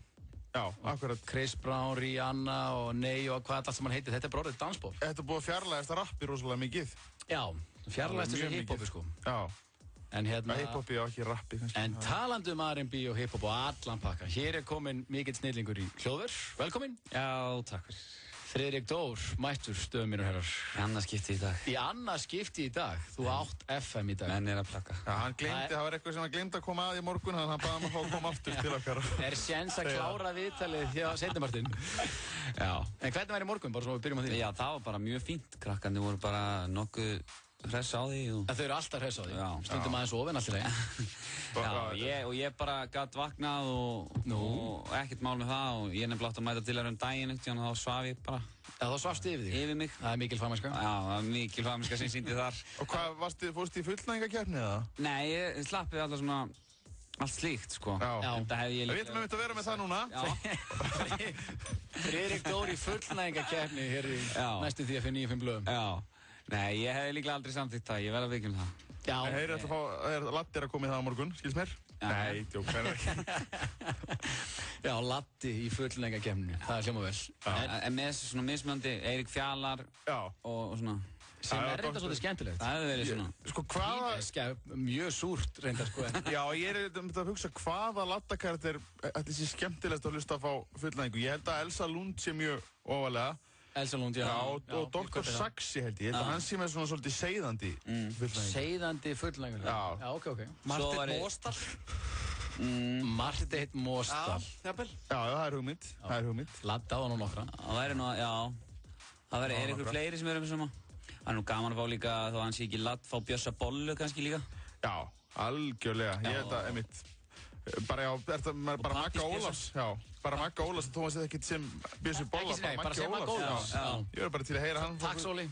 Já, akkurat. Chris Brown, Rihanna og Neo og hvað allt sem hann heitir. Þetta bara orðið danspop. Þetta búið að fjarlægast að rappi rosalega mikið. Já, fjarlægast þessu hip-hopi sko. Já. En hérna... Hip-hopi og ekki rappi kannski. En talandi R&B og hip-hop og allan pakka. Hér komin mikill snillingur í hljóður. Velkomin. Já, takk fyrir. Friðrik Dór, mættur, stöðum mínur herrar. Í annað skipti í dag. Í annað skipti í dag? Þú átt FM í dag. Menn að plaka. Já, hann gleymdi, það var eitthvað sem hann gleymdi að koma að í morgun, þannig að hann baði að koma aftur til okkar. Séns að klára viðtalið hjá seinnipartinn. Já. En hvernig var í morgun, bara svo við byrjum á því? Já, það var bara mjög fínt. Krakkarnir voru bara nokkuð hress á því. En þau eru alltaf hress á því? Já. Stundum aðeins ofinn allt í lagi. Já, ég bara gatt vaknað og ekkert mál með það og ég nefnilega átt að mæta til þér daginn og þá svaf ég bara. Já, þá svafstu yfir þig? Yfir mig. Það er mikil fagmennska? Já, það er mikil fagmennska sem sýndi þar. Og hvað, fórstu í fullnæðingakeppni eða? Nei, ég slappið alltaf svona, allt slíkt sko. Já. Þetta hefði ég líka... Við veitum að vera með það núna. Já. Friðrik Dór í fullnæðingakeppni hér í næstu því að fyrir 95 blöðum. Já. Nei, ég hefði líklega aldrei samþykkt það, ég verði að vikna það. Já. En heyrðu þetta að fá, Latti að koma í það á morgun, skils mér? Nei, djók, hvernig ekki. Já, Latti í fullnæðingakeppni, það er hljóma vel. En með þessu svona mismöndi, Eirík Fjalar og svona... Sem reynda svolítið skemmtilegt. Það hefði verið svona... Sko hvaða... Mjög súrt reynda sko. Já, ég er að hugsa hvaða Latta-karakter ætli sé skemmtilegast að hlusta að fá fullnæðingu. Ég held að Elsa Lund sé mjög ofalega. Elsa Lund, já. Og Dr. Saxi held ég. Hann sé með svona svolítið seiðandi fullnæðingu. Seiðandi fullnæðingu? Já. Já, ok. Marteinn Mostal? Marteinn Mostal. Já, það er hugmynd. Latta á hann og nokkra. Það væri nú, já. Það væri einhver fleiri sem eru með svona. Það er nú gaman að fá líka, þó að hann sé ekki latt, fá Bjössa Bollu kannski líka. Já, algjörlega. Ég held að, einmitt, bara Magga Ólafs. Já, bara Magga Ólafs, þú veist ekkert sem Bjössi Bolla, bara Magga Ólafs. Ég verður bara til að heyra hann. Takk, Sóli.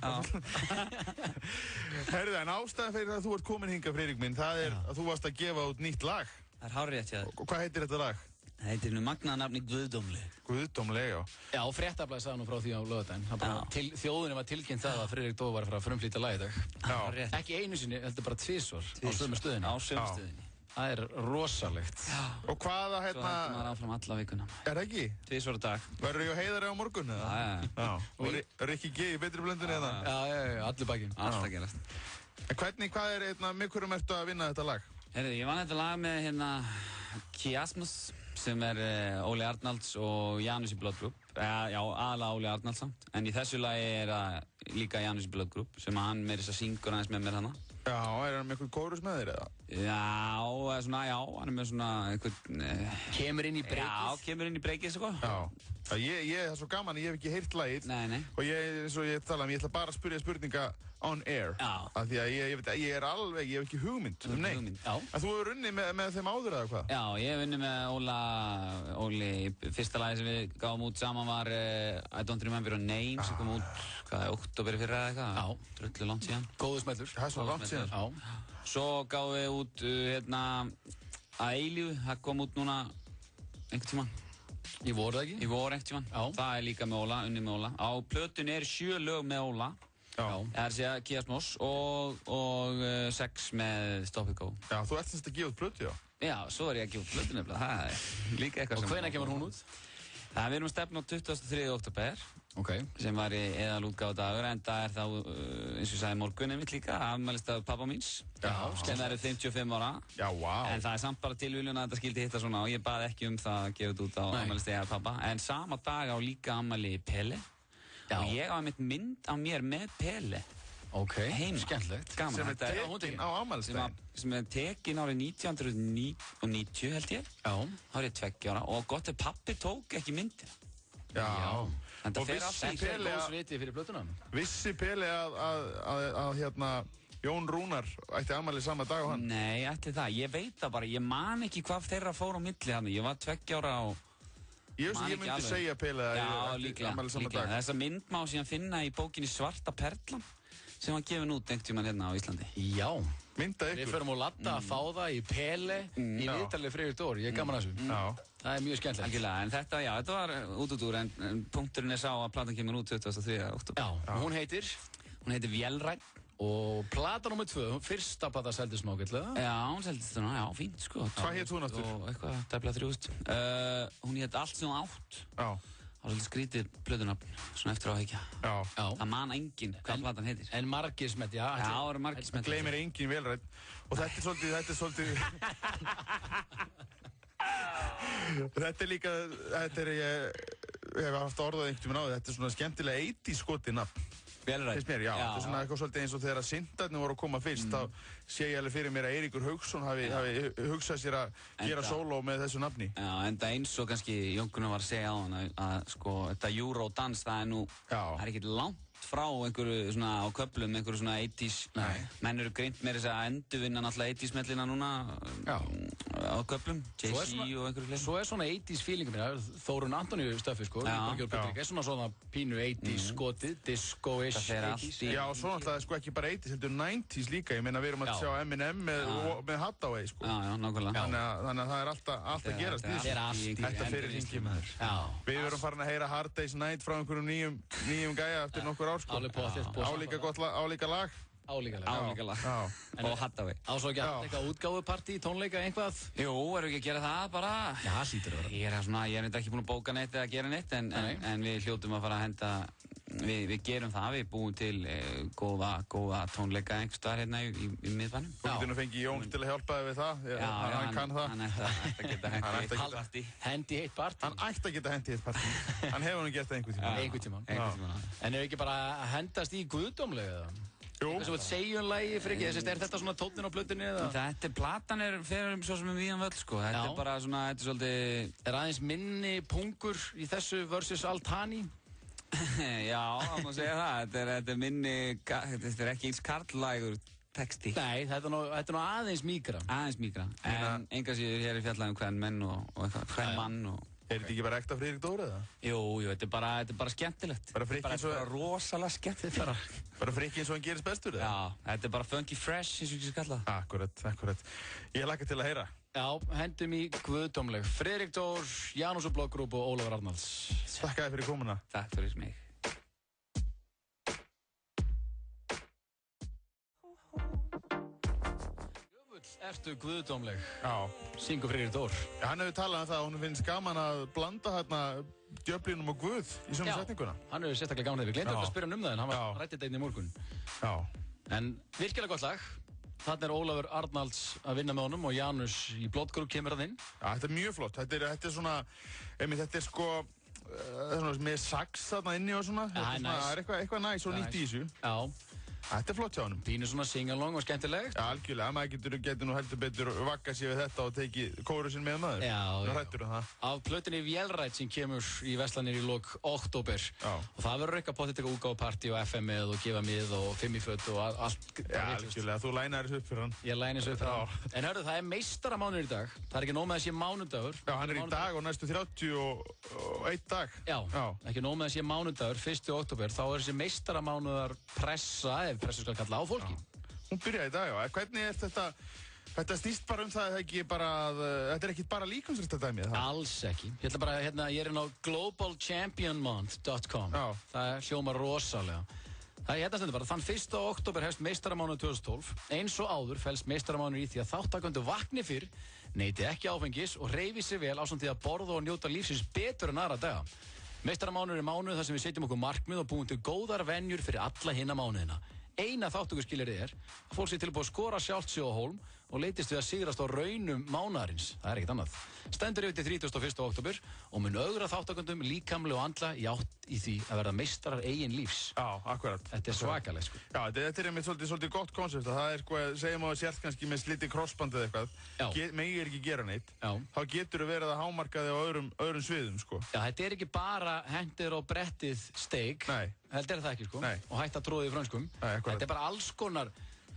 Herðu, en ástæðan fyrir að þú ert komin hingað, Friðrik minn, það er að þú varst að gefa út nýtt lag. Það er hárrétt, já. Og hvað heitir þetta lag? Það heitir nú magnaða nafni Guðdómleg. Guðdómleg, já. Já, Fréttablaðið sagði nú frá því á laugardaginn. Þjóðinni var tilkynnt það að Friðrik Dór var að fara að frumflytja lag í dag. Já. Ekki einu sinni, heldur bara tvisvar á sömu stöðinni. Á sömu stöðinni. Það er rosalegt. Og hvaða, Svo heldur maður áfram alla vikuna. Er það ekki? Tvisvar á dag. Verður ég á Heiðari á morgun, eða? Já. Og Rikki G í betri blöndunni, eða? Já, allir bakinn. Allt að gerast. En hvað er, með hverjum ertu að vinna þetta lag? Herri, ég vann þetta lag með Kiasmus, sem er Óli Arnalds og Janus í Blood Group. Já, aðalega Óli Arnalds samt. En í þessu lagi er það líka Janus í Blood Group, sem hann með þess að syngur aðeins með mér hana. Já, er hann með eitthvað kórus með þér, eða? Já, hann er með svona eitthvað... Kemur inn í breykið? Já, kemur inn í breykið, sko. Já. Það er svo gaman, ég hef ekki heyrt lagið. Nei. Og eins og ég tala ég ætla bara að spyrja spurninga on air. Já. Af því að ég hef ekki hugmynd um neitt. Já. En þú hefur unnið með þeim áður eða hvað? Já, ég hef unnið með Óli. Fyrsta lagi sem við gáum út saman var I Don't Remember Your Name, sem kom út, október í fyrra eða eitthvað. Já. Drullu langt síðan. Góðu smellur. Það er svo langt síðan. Já. Svo gáum við út, að eilífu, það kom út núna einhvern tímann. Í vor það ekki? Í vor einhvern tímann. Já. Það er líka með Óla, unnið með Óla. Á plötunni eru 7 lög með Óla. Já. Það er að segja Kiasmus og 6 með Stop It Go. Já, þú ert semst að gefa út plötu, já? Já, svo er ég að gefa út plötu nefnilega. Það er líka eitthvað sem... Og hvenær kemur hún út? Við erum að stefna á 23. október. Ok. Sem var í eðalútgáfa dagur, en það er þá, eins og ég sagði morgun einmitt líka, afmælistafur pappa míns. Já. Sem er 55 ára. Já, vá. En það er samt bara tilviljun að þetta skildi hitta svona og ég bað ekki um það að gefa þetta út á afmælistegi pappa. En sama dag á líka afmæli Pele. Já. Og ég á einmitt mynd af mér með Pele. Ok, heima. Skemmtilegt. Gaman. Sem er tekin á afmælisdaginn. Sem er tekin árið 1990 held ég. Já. Þá er ég 2 ára og gott ef pappi tók ekki myndina. Já. En það fer allt í góðs viti fyrir plötuna. Vissi Pele að Jón Rúnar ætti afmæli sama dag og hann. Nei, ætli það. Ég veit það bara. Ég man ekki hvað þeirra fór á milli hann. Ég var 2 ára og... Ég myndi segja Pele að ég ætti afmæli sama dag. Þessa mynd má síðan finna í bókinni Svarta Perlan sem var gefin út einhvern tímann hérna á Íslandi. Já. Mynda ykkur. Við förum og ladda að fá það í Pele í viðtalið Friðrik Dór. Ég er gaman að þessu. Já. Það er mjög skemmtilegt. Algjörlega, en þetta var útúr, en punkturinn sá að platan kemur út 23. október. Já, hún heitir Vélrænn og plata nr. 2, fyrsta plata seldist nákvæmlega. Já, hún seldist það, já, fínt sko. Hvað hétt hún aftur? Og eitthvað, tæplega 3000. Hún hétt Allt sem þú átt. Já. Það var svolítið skrítið plötunafn, svona eftir á að higgja. Já. Það man enginn hvað platan heitir. En margir smett, já. Já, það eru margir smett. Gleymir enginn Vélrænn. Og þetta er svolítið... Þetta er líka, ég hef haft orðað einhvern veginn á því, þetta er svona skemmtilega 80s skotið nafn. Vélrænn? Finnst mér, já. Þetta er svona eitthvað svolítið eins og þegar Syndarnir voru að koma fyrst, þá sé ég alveg fyrir mér að Eiríkur Hauksson hafi hugsað sér að gera sóló með þessu nafni. Já, enda eins og kannski Jón Gunnar var að segja á hann að sko, þetta Eurodance, það er ekkert langt frá einhverju svona á köflum, einhverju svona 80s. Menn eru greint með þess að endurvinna náttúrulega 80s mellina núna á köflum, Jay-Z og einhverju fleiri. Svo er svona 80s feelingum hérna, Þórunn Antoníu stöfi sko, er svona pínu 80s skotið, disco-ish 80s. Já, og svo náttúrulega sko ekki bara 80s, heldur 90s líka, ég meina við erum að sjá Eminem með Hathaway sko. Já, nákvæmlega. Þannig að það er allt að gerast í þessu. Þetta fyrir hringi maður. Við verum farin að heyra Hard Day's Night frá einhverjum nýjum gæja eftir nokkur ár sko. Álíka lag. Og Hathaway. Á svo ekki eitthvað útgáfupartí, tónleika, einhvað? Jú, erum við ekki að gera það bara? Já, það hlýtur að vera. Ég er ekki búinn að bóka neitt eða gera neitt, en við hljótum að fara að henda, við gerum það, við búum til góða tónleika einhvers staðar hérna í miðbænum. Þú getur nú fengið Jón til að hjálpa þig við það, hann kann það. Hann ætti að geta hendi heitt partí. Hann ætti að geta hendi heitt partí. Hann hefur nú gert það einhvern tímann. En er ekki bara að hendast í guðdómlega eða? Jú. Þessu veit segjum lagi fyrir ekki, er þetta svona tóninn á plötunni eða? Þetta platan fyrir svo sem víðan völl sko, þetta er bara svona, þetta er svolítið... Er aðeins minni pungur í þessu versus Altani? Já, það má segja það, þetta er minni, þetta er ekki eins karllægur texti. Nei, þetta er nú aðeins mýkra. Aðeins mýkra, en enga síður hér er fjallað hvern menn og eitthvað, hvern mann og... Er þetta ekki bara ekta Friðrik Dór eða? Jú, þetta er bara skemmtilegt. Bara rosalega skemmtilegt. Bara frikki eins og hann gerist bestur eða? Já, þetta er bara funky fresh eins og ekki skalla. Akkurat. Ég hlakka til að heyra. Já, hendum í guðdómleg. Friðrik Dór, Janus og Bloggrúp og Ólafur Arnalds. Takk að þið fyrir komuna. Takk fyrir mig. Ertu guðdómleg? Já. Syngur Friðrik Dór. Já, hann hefur talað um það að hún finnst gaman að blanda hérna djöflinum og guð í sömu setninguna. Hann hefur sérstaklega gaman þegar við glemdum að spyrja hann um það en hann var rættið þetta inn í morgun. Já. En virkilega gott lag. Þarna er Ólafur Arnalds að vinna með honum og Janus í Bloggrúp kemur að inn. Já, þetta er mjög flott. Þetta er svona, þetta er sko, með sax þarna inni og svona. Það er eitthvað næs og nýtt í þessu. Já. Þetta er flott hjá honum. Pínu svona sing-along og skemmtilegt. Já, algjörlega. Maður getur nú heldur betur vakka sér við þetta og tekið kórusinn með maður. Já. Nú hrættur það. Af plötunni Vélrænn sem kemur í verslanir í lok október. Já. Og það verður eitthvað potið eitthvað útgáfupartí og FM-ið og gefa mið og 5 í föt og allt. Já, algjörlega. Þú lænar þessu upp fyrir hann. Ég læni þessu upp fyrir hann. En hörðu, það er meistaramánuður í dag. Það er ekki nóg með að sé mánudagur. Já, hann er í dag og næstu 31 dag. Já. Ekki nóg með að sé mánudagur, 1. október. Þá er þessi meistaramánuðar pressa, ef pressu skal kalla á fólki. Hún byrjaði í dag, já. Hvernig er þetta? Þetta snýst bara um það þetta er ekki bara líkamsræktardæmi, það? Alls ekki. Ég ætla bara, ég er inn á globalchampionmonth.com. Já. Það hljómar rosalega. Það er stendur bara, þann 1. október hefst meistaramánuður 2012. Eins og áður felst meistaramánuður í því að þátttakendur vakni fyrr, neyti ekki áfengis og hreyfi sig vel ásamt því að borða og njóta lífsins betur en aðra daga. Meistaramánuður er mánuður þar sem við setjum okkur markmið og búum til góðar venjur fyrir alla hinna mánuðina. Eina þáttökuskilyrði er að fólk sé tilbúið að skora sjálft sig á hólm og leitist við að sigrast á raunum mánaðarins. Það er ekkert annað. Stendur yfir til 31. október og mun augra þáttakendum líkamlega og andla í átt í því að verða meistarar eigin lífs. Já, akkurat. Þetta er svakalega, sko. Já, þetta er einmitt svolítið gott konsept. Það er, segjum að sért kannski með slitið krossband eða eitthvað, megir ekki gera neitt. Já. Þá getur þú verið að hámarka þig á öðrum sviðum, sko. Já, þetta er ekki bara hendir og brettið steik. Nei. Þetta er það ekki, sko. Nei. Og hætt að tróða í frönskum. Nei, þetta er bara alls konar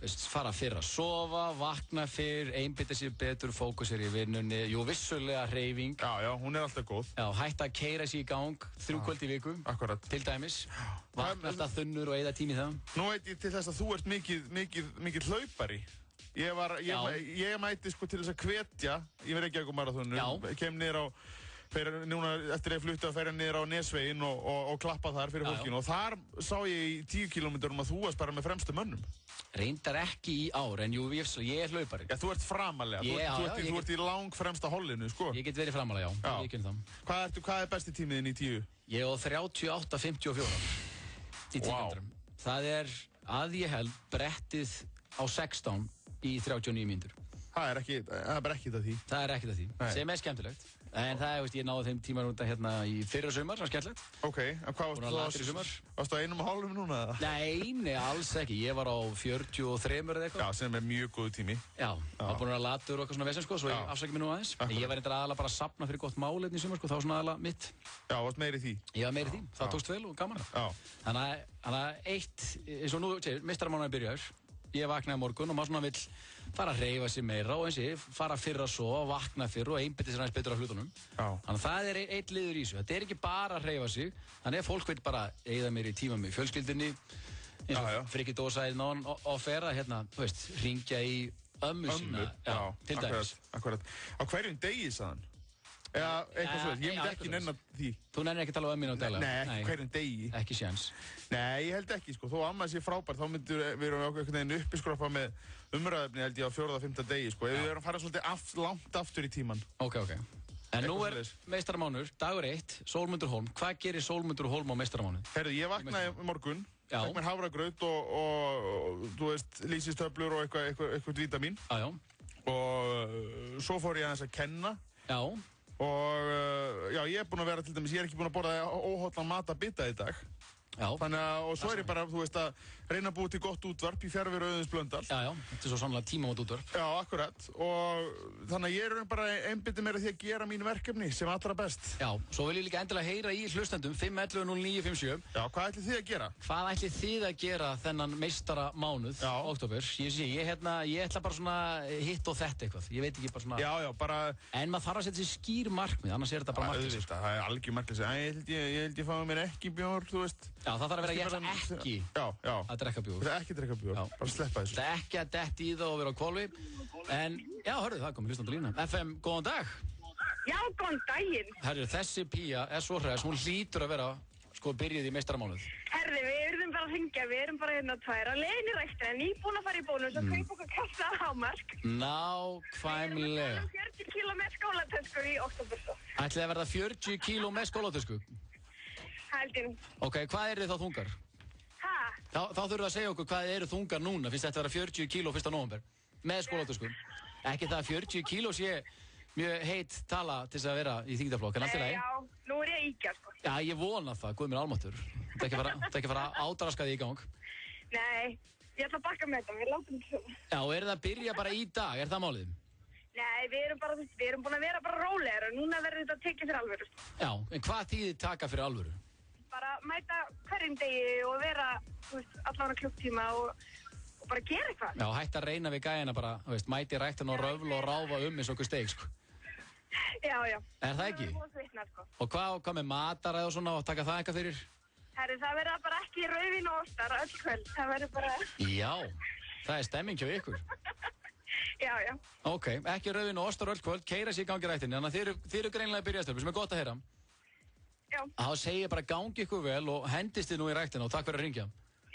fara fyrr að sofa, vakna fyrr, einbeita sér betur, fókusir í vinnunni, vissulega hreyfing. Já, hún alltaf góð. Já, hætta að keyra sig í gang 3 kvöld í viku. Akkurat. Til dæmis. Vakna alltaf þunnur og eyða tími í það. Nú veit ég til þess að þú ert mikið hlaupari. Ég mæti sko til þess að hvetja í Reykjavík maraþonum. Kem niður á núna eftir að flutta að ferja niður á Nesveginn og klappa þar fyrir fólkinu og þar sá ég í 10 kilometrum að þú varst bara með fremstu mönnum. Reyndar ekki í ár, en ég er hlaupari. Já, þú ert framalega, þú ert í lang fremsta hollinu, sko. Ég get verið framalega, ég kynna það. Hvað besti tímiðin í 10? Ég á 38.54 í 10 kilometrum. Það að ég held brettið á 16 í 39 mínútur. Það er bara ekkert af því. Það er ekkert af því, sem skemmtilegt. En ég náði þeim tíma núnda hérna í fyrra sumar, það var skemmtilegt. Ok, en hvað varstu á 1,5 núna? Nei, alls ekki. Ég var á 43 eða eitthvað. Já, sem mjög góðu tími. Já, var búin að latur og eitthvað svona vesen, sko, svo ég afsækja mig nú aðeins. En ég var reyndar aðalega bara að safna fyrir gott málefni í sumar, sko, það var svona aðalega mitt. Já, varst meiri því? Ég var meiri því, það tókst vel og gaman. Þannig að eins og nú, meistaramánuðin byrjaður. Ég vaknaði morgun og maður svona vill fara að hreyfa sig meira og fara fyrr að sofa, vakna fyrr og einbeita sér aðeins betur á hlutunum. Þannig að það er einn liður í þessu. Þetta er ekki bara að hreyfa sig, þannig að fólk vil bara eyða meiri tíma með fjölskyldunni, eins og Frikki Dósæði náðan og fer að, hringja í ömmu sína, til dæmis. Akkurat. Á hverjum degi, sagðan? Eða eitthvað svo, ég myndi ekki nenna því. Þú nennir ekki að tala um ömminu á daglega? Nei, ekki hverjum degi. Ekki séns. Nei, ég held ekki, sko. Þó amma sé frábær, þá myndur við erum einhvern veginn uppiskroppa með umræðefni, held ég, á 4. og 5. degi, sko. Ef við erum að fara svolítið langt aftur í tíman. Ok. En nú meistaramánuður, dagur 1, Sólmundur Hólm. Hvað gerir Sólmundur Hólm á meistaramánuð? Herðu, ég vaknaði morgun, fekk mér havragraut og þú veist, lýsistöflur og eitthvað vítamín. Og svo fór ég aðeins að kenna. Og ég er búinn að vera til dæmis, ég er ekki búinn að borða óhollan matabita í dag. Þannig að, og svo er ég bara, þú veist, að reyna að búa til gott útvarp í fjarveru Auðuns Blöndal. Þetta er svo sannlega tímamót útvarp. Já, akkurat. Og þannig að ég er bara einbyttið mér að því að gera mín verkefni sem allra best. Já, svo vil ég líka endilega heyra í hlustendum 511-0957. Já, hvað ætlið þið að gera? Hvað ætlið þið að gera þennan meistaramánuð, október? Ég ætla bara svona hitt og þetta eitthvað. Ég veit ekki bara svona... Já, bara... En maður þarf að setja sér skýr markmið, annars þetta bara markmið. Það er algjör markmið. Ég held ég fái mér ekki bjór, þú veist. Já, það þarf að vera ég ætla ekki að drekka bjór. Það er ekki að drekka bjór, bara sleppa þessu. Það er ekki að detti í það og vera á hvolfi. En, hörðu, það komið hlustandur lína. FM, góðan dag. Já, góðan daginn. Herru, þessi pía er svo hress, hún hlýtur að vera, byrjuð í meistaramánuð. Herru, við erum bara að hringja, við erum bara hérna 2 að leiðin í ræktina, nýbúin að fara í bónus og kaupa okkur kaffi að Hámark. Nákvæmlega. Við erum 40 kíló með skólatösku í október. Ætlið að verða 40 kíló með skólatösku? Hældin. Ok, hvað eru þið þá þungar? Þá þurfum við að segja okkur hvað eru þungar núna, finnst þetta að vera 40 kíló 1. nóvember með skólatösku. Ekki það að 40 kíló sé mjög heitt tala til þess að vera í þyngdarflokk, en allt í lagi. Já, nú er ég íkja, sko. Já, ég vona það, guð mér almáttur. Þetta er ekki að fara ádraskaði í gang. Nei, ég ætla að bakka með þetta, við látum þetta svona. Já, og er það að byrja bara í dag, er það málið? Nei, við erum búin að vera bara rólegir og núna verður þetta tekið fyrir alvöru. Já, en hvað þýðir taka fyrir alvöru? Bara mæta hverjum degi og vera, allavega klukktíma og bara gera eitthvað. Já, hætti að reyna við gæjana bara, mæti ræktan og röfl og ráfa eins og okkur steik, sko. Já. Er það ekki? Sko. Og hvað með mataræð og svona og taka það eitthvað fyrir? Herri, það verða bara ekki rauðvín og ostar öll kvöld, það verður bara... Já, það er stemming hjá ykkur. Já. Ok, ekki rauðvín og ostar öll kvöld, keyra sér í gangi ræktinni, þannig að þið eru greinilega að byrja stöfum, sem er gott að heyra. Já. Þá segir ég bara gangi ykkur vel og hendist þið nú í ræktina og takk fyrir að ringja.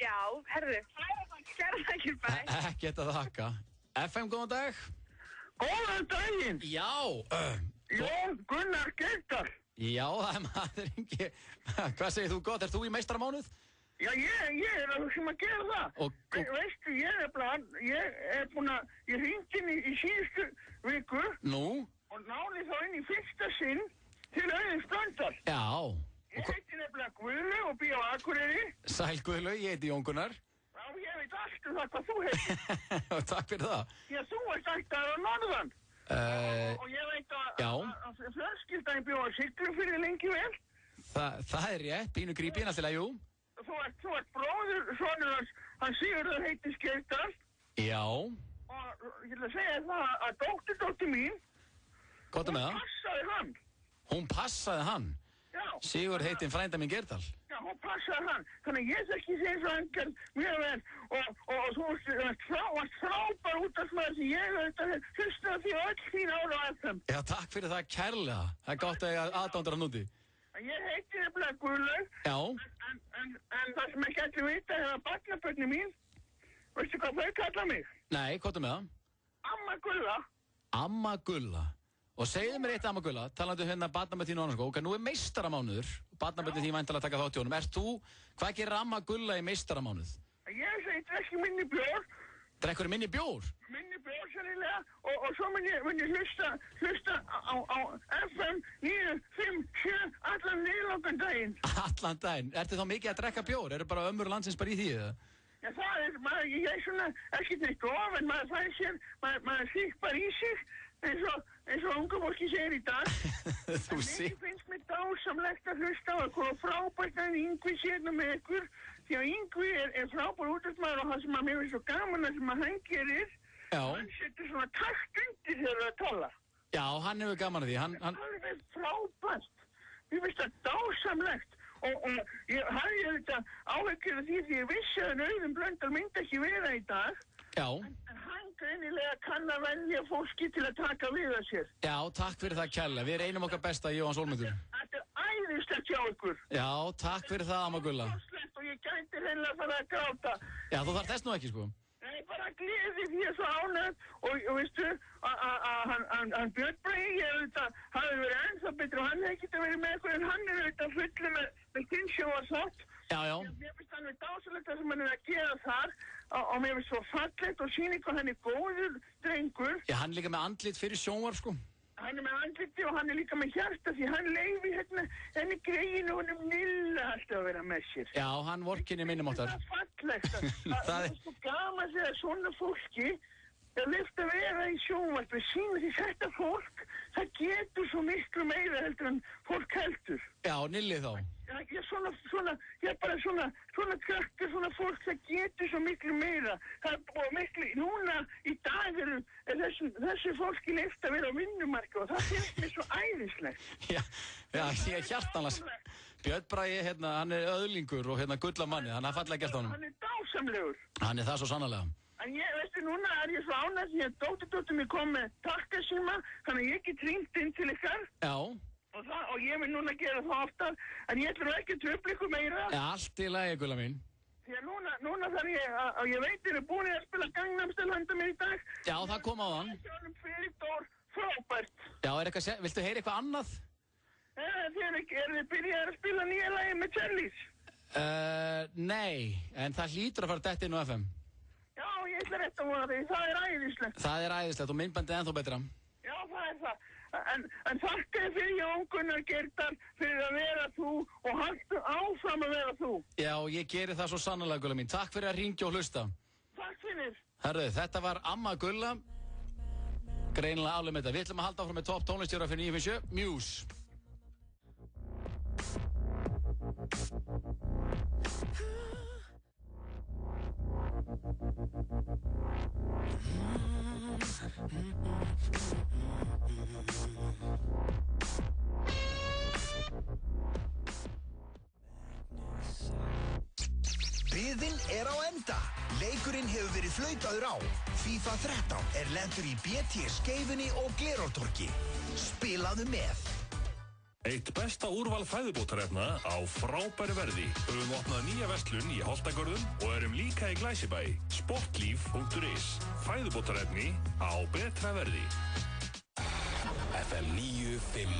Já, herðu. Kæra þakkir, bæ. Ekki þetta þakka. FM, góðan dag. Góðan daginn. Já. Jón Gunnar Geirdal. Já, það er maður ekki. Hvað segir þú gott? Er þú í meistaramánuð? Já, ég er að hugsa að gera það. Veistu, ég hringdi inn í síðustu viku. Nú? Og náði þá inn í fyrsta sinn til Auðuns Blöndal. Já. Ég heiti nefnilega Guðlaug og bý á Akureyri. Sæl Guðlaug, ég heiti Jón Gunnar. Já, ég veit allt það hvað þú heitir. Takk fyrir það. Já, þú ert ættaður á norðan. Og ég veit að fjölskyldan bjó á Siglufirði lengi vel. Það er rétt, pínu grípin, alltaf, jú. Þú ert bróður, sonur hans Sigurður heitir Geirdal. Já. Og ég ætla að segja það að dóttir mín, Kottu með það? passaði hann. Hún passaði hann? Já. Sigurð heitinn frænda minn Geirdal? Já, hún passaði hann. Þannig að ég þekki þeir svo engan mjög vel og þú varst frábær útvarpsmaður sem ég hlustaði því öll þín ára á FM. Já, takk fyrir það kærlega. Það er gott að eiga aðdándur að núti. Ég heiti nefnilega Guðlaug. Já. En það sem ekki allir vita er að barnabörnin mín, veistu hvað þau kalla mig? Nei, kottu með það? Amma Gulla. Amma Gulla. Og segðu mér eitt, Amma Gulla, talandi hérna barnabörn þín og annars góð, nú er meistaramánuður, barnabörnin þín væntanlega að taka þátt í honum. Hvað gerir Amma Gulla í meistaramánuð? Ég segi, drekki minni bjór. Drekkur minni bjór? Minni bjór sennilega og svo mun ég hlusta á FM 957 allan niðurlangan daginn. Allan daginn? Ertu þá mikið að drekka bjór? Eru bara ömmur landsins bara í því, eða? Já, það er, ég er svona, ekkert neitt of, en maður fær sér, maður sýkpar í sig, eins og unga fólki segir í dag. Þú Mér finnst mér dásamlegt að hlusta á eitthvað frábært að Yngvi sé hérna með ykkur, því að Yngvi er frábær útvarpsmaður og það sem að mér finnst svo gaman að sem að hann gerir, hann setur svona takt undir þegar að tala. Já, hann hefur gaman að því. Það er alveg frábært. Mér finnst það dásamlegt. Og ég hafði þetta áhyggjur af því ég vissi að Auðun Blöndal myndi ekki vera í dag. Já. En hann greinilega kann að velja fólki til að taka við að sér. Já, takk fyrir það kærlega. Við reynum okkar besta, ég og Hans Olmundur. Þetta er æðislegt hjá ykkur. Já, takk fyrir það, Amma Gulla. Og ég gæti hreinlega að fara að gráta. Já, þú þarf þess nú ekki, sko. Nei, bara gleði því að svo ánægð og veistu, hann Björn Bragi, ég auðvitað, hafi verið ennþá betur og hann hefði getið verið með ykkur en hann er auðvitað fullið með kynnsjóarsátt. Já, já. Mér finnst alveg dásalegt það sem hann er að gera þar og mér finnst svo fallegt og sýning og hann er góður drengur. Já, hann er líka með andlit fyrir sjónvarp, sko. Hann er með andliti og hann er líka með hjarta því hann leiði henni greiðinu og honum Nilla alltaf að vera með sér. Já, hann vorkinni minnum áttar. Það er fallegt. Það er svo gaman þegar svona fólki er left að vera í sjónvarpi. Sýna því þetta fólk, það getur svo miklu meira heldur en fólk heldur. Já, Nilli þá. Ég er bara svona krakkar, svona fólk, það getur svo miklu meira. Það er búið miklu, núna í dag er þessu fólki left að vera á vinnumarka og það finnst mér svo æðislegt. Já, ég er hjartanlega. Björn Bragi, hann er öðlingur og gullamanni, hann er fallega gert á honum. Hann er dásamlegur. Hann er það svo sannarlega. En veistu, núna er ég svo ánægð því að dóttir mér kom með takkasíma, þannig að ég get hringt inn til ykkar. Já. Og ég vil núna gera það oftar, en ég ætlum ekki að trufla ykkur meira. Já, allt í lagi, gulla mín. Því að núna þarf ég, og ég veit þér er búin að spila Gangnam Style handa mér í dag. Já, það kom á þann. Það er Fyrirtór frábært. Já, viltu heyra eitthvað annað? Þið byrjaði að spila nýja lagi með Charlies? Nei, en það hlýtur að fara dett inn á FM. Já, ég ætla rétt að vona því, það er æðislegt. Það er æðislegt og myndbandið ennþá betra. Já, það er það. En þakka þér fyrir Jón Gunnar Geirdal fyrir að vera þú og haltu áfram að vera þú. Já, ég geri það svo sannarlega, Gulla mín. Takk fyrir að hringja og hlusta. Takk fyrir. Herðu, þetta var Amma Gulla. Greinilega aflega með þetta. Við ætlum að halda áfram með topp tónlistjóra fyrir 957, Muse. Biðin er á enda. Leikurinn hefur verið flautaður á. FIFA 13 er lendur í BT Skeifunni og Glerártorgi. Spilaðu með. Eitt besta úrval fæðubótarefna á frábæru verði. Höfum opnað nýja verslun í Holtagörðum og erum líka í Glæsibæ. Sportlíf.is. Fæðubótarefni á betra verði. FM 95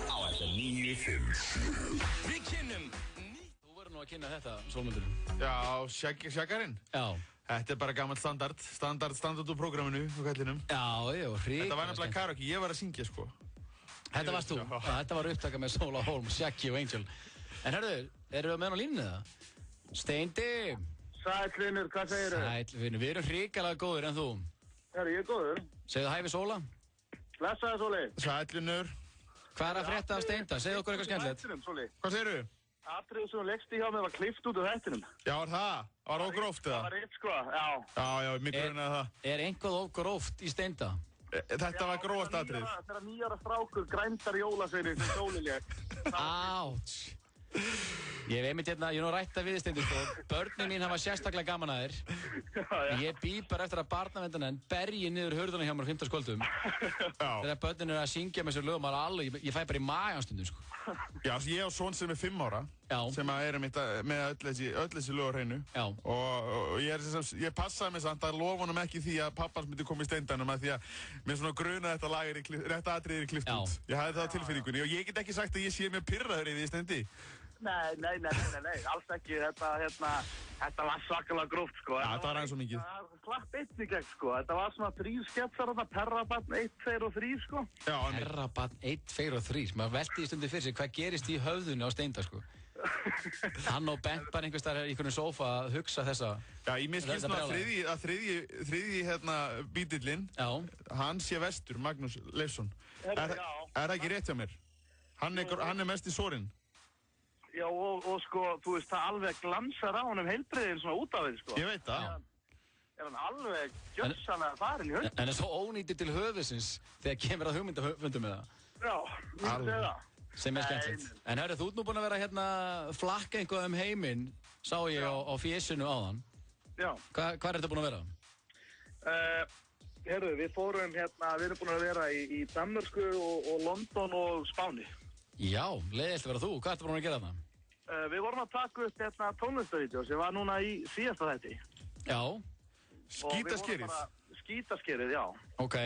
á FM 95. Við kynnum. Þú verður nú að kynna þetta, Sólmundur. Já, Shaggarinn. Já. Þetta er bara gammalt standard úr prógraminu og kallinum. Já, hrikalega. Þetta var nefnilega karaoke, ég var að syngja sko. Þetta varst þú. Þetta var upptaka með Sóla Hólm, Shaggy og Angel. En hörðu, eru við með hann á línni það? Steindi. Sæll vinur, hvað segir þau? Sæll vinur, við erum hrikalega góður en þú. Ég er góður. Segðu hæfi Sóla. Blessaði Sóli. Sæll vinur. Hvað er að frétta af Steinda? Segðu okkur eitthvað skemmtilegt. Hvað segirðu? Atriðið sem þú leggst í hjá mig var klippt út úr þættinum. Já, er það? Var það gróft eða? Það var eitt sko, já. Já, mig grunaði það. Er einhvað of gróft í Steinda? Þetta var grófast atrið. Þegar 9 ára strákur grændar jólasveinin sem sólileg. Áts. Ég hef einmitt hérna, ég nú rætt að við Steindu sko. Börnin mín hafa sérstaklega gaman að þér. Ég bý bara eftir að barnavendanenn berji niður hurðuna hjá mér á 5. kvöldum. Þegar börnin eru að syngja með sér lögum alveg, ég fæ bara í magan stundum sko. Já, ég á son sem 5 ára. Sem er með öll þessi lög á hreinu. Og ég passaði mig samt að lofa honum ekki því að pappans myndi koma í Steindanum að því að mér svona gruna þetta lag rétt atriðir klippt út. Ég hafði það á tilfinningunni og ég get ekki sagt að ég sé mér pirraður yfir í Steindi. Nei, alls ekki. Þetta var svakalega gróft, sko. Já, þetta var aðeins svo mikið. Það slapp einn í gegn, sko. Þetta var svona 3 sketsar þarna, Perrabarn 1, 2 og 3, sko. Já, Perrabarn 1, 2 og 3. Maður velti í stundu fyrir sig hvað gerist í höfðunni á Steinda, sko. Hann og Bent bara einhvers staðar í einhvern sófa að hugsa þessa... Já, ég mér skilst nú að þriðji bítillinn, hann sé vestur, Magnús Leifsson. Er það ekki rétt hjá mér? Hann er mest í sorinn. Já, og sko, þú veist, það alveg glansar á honum heilbrigðin svona út af því, sko. Ég veit það. Er hann alveg gjörsanlega farin í hönd. En er svo ónýttur til höfðisins þegar kemur að hugmyndafundum með það? Já, ég sé það. Sem er skemmtilegt. En hörru, þú ert nú búinn að vera hérna flakka einhvað heiminn, sá ég á fésinu áðan. Já. Hvað er þetta búinn að vera? Herru, við fórum hérna, við erum búinn að vera í Danmörku og London og Spáni. Já, leiðilegt að vera þú. Hvað ertu búinn að gera þarna? Við vorum að taka upp hérna tónlistavídeó sem var núna í síðasta þætti. Já. Skítaskerið? Skítaskerið, já. Ok.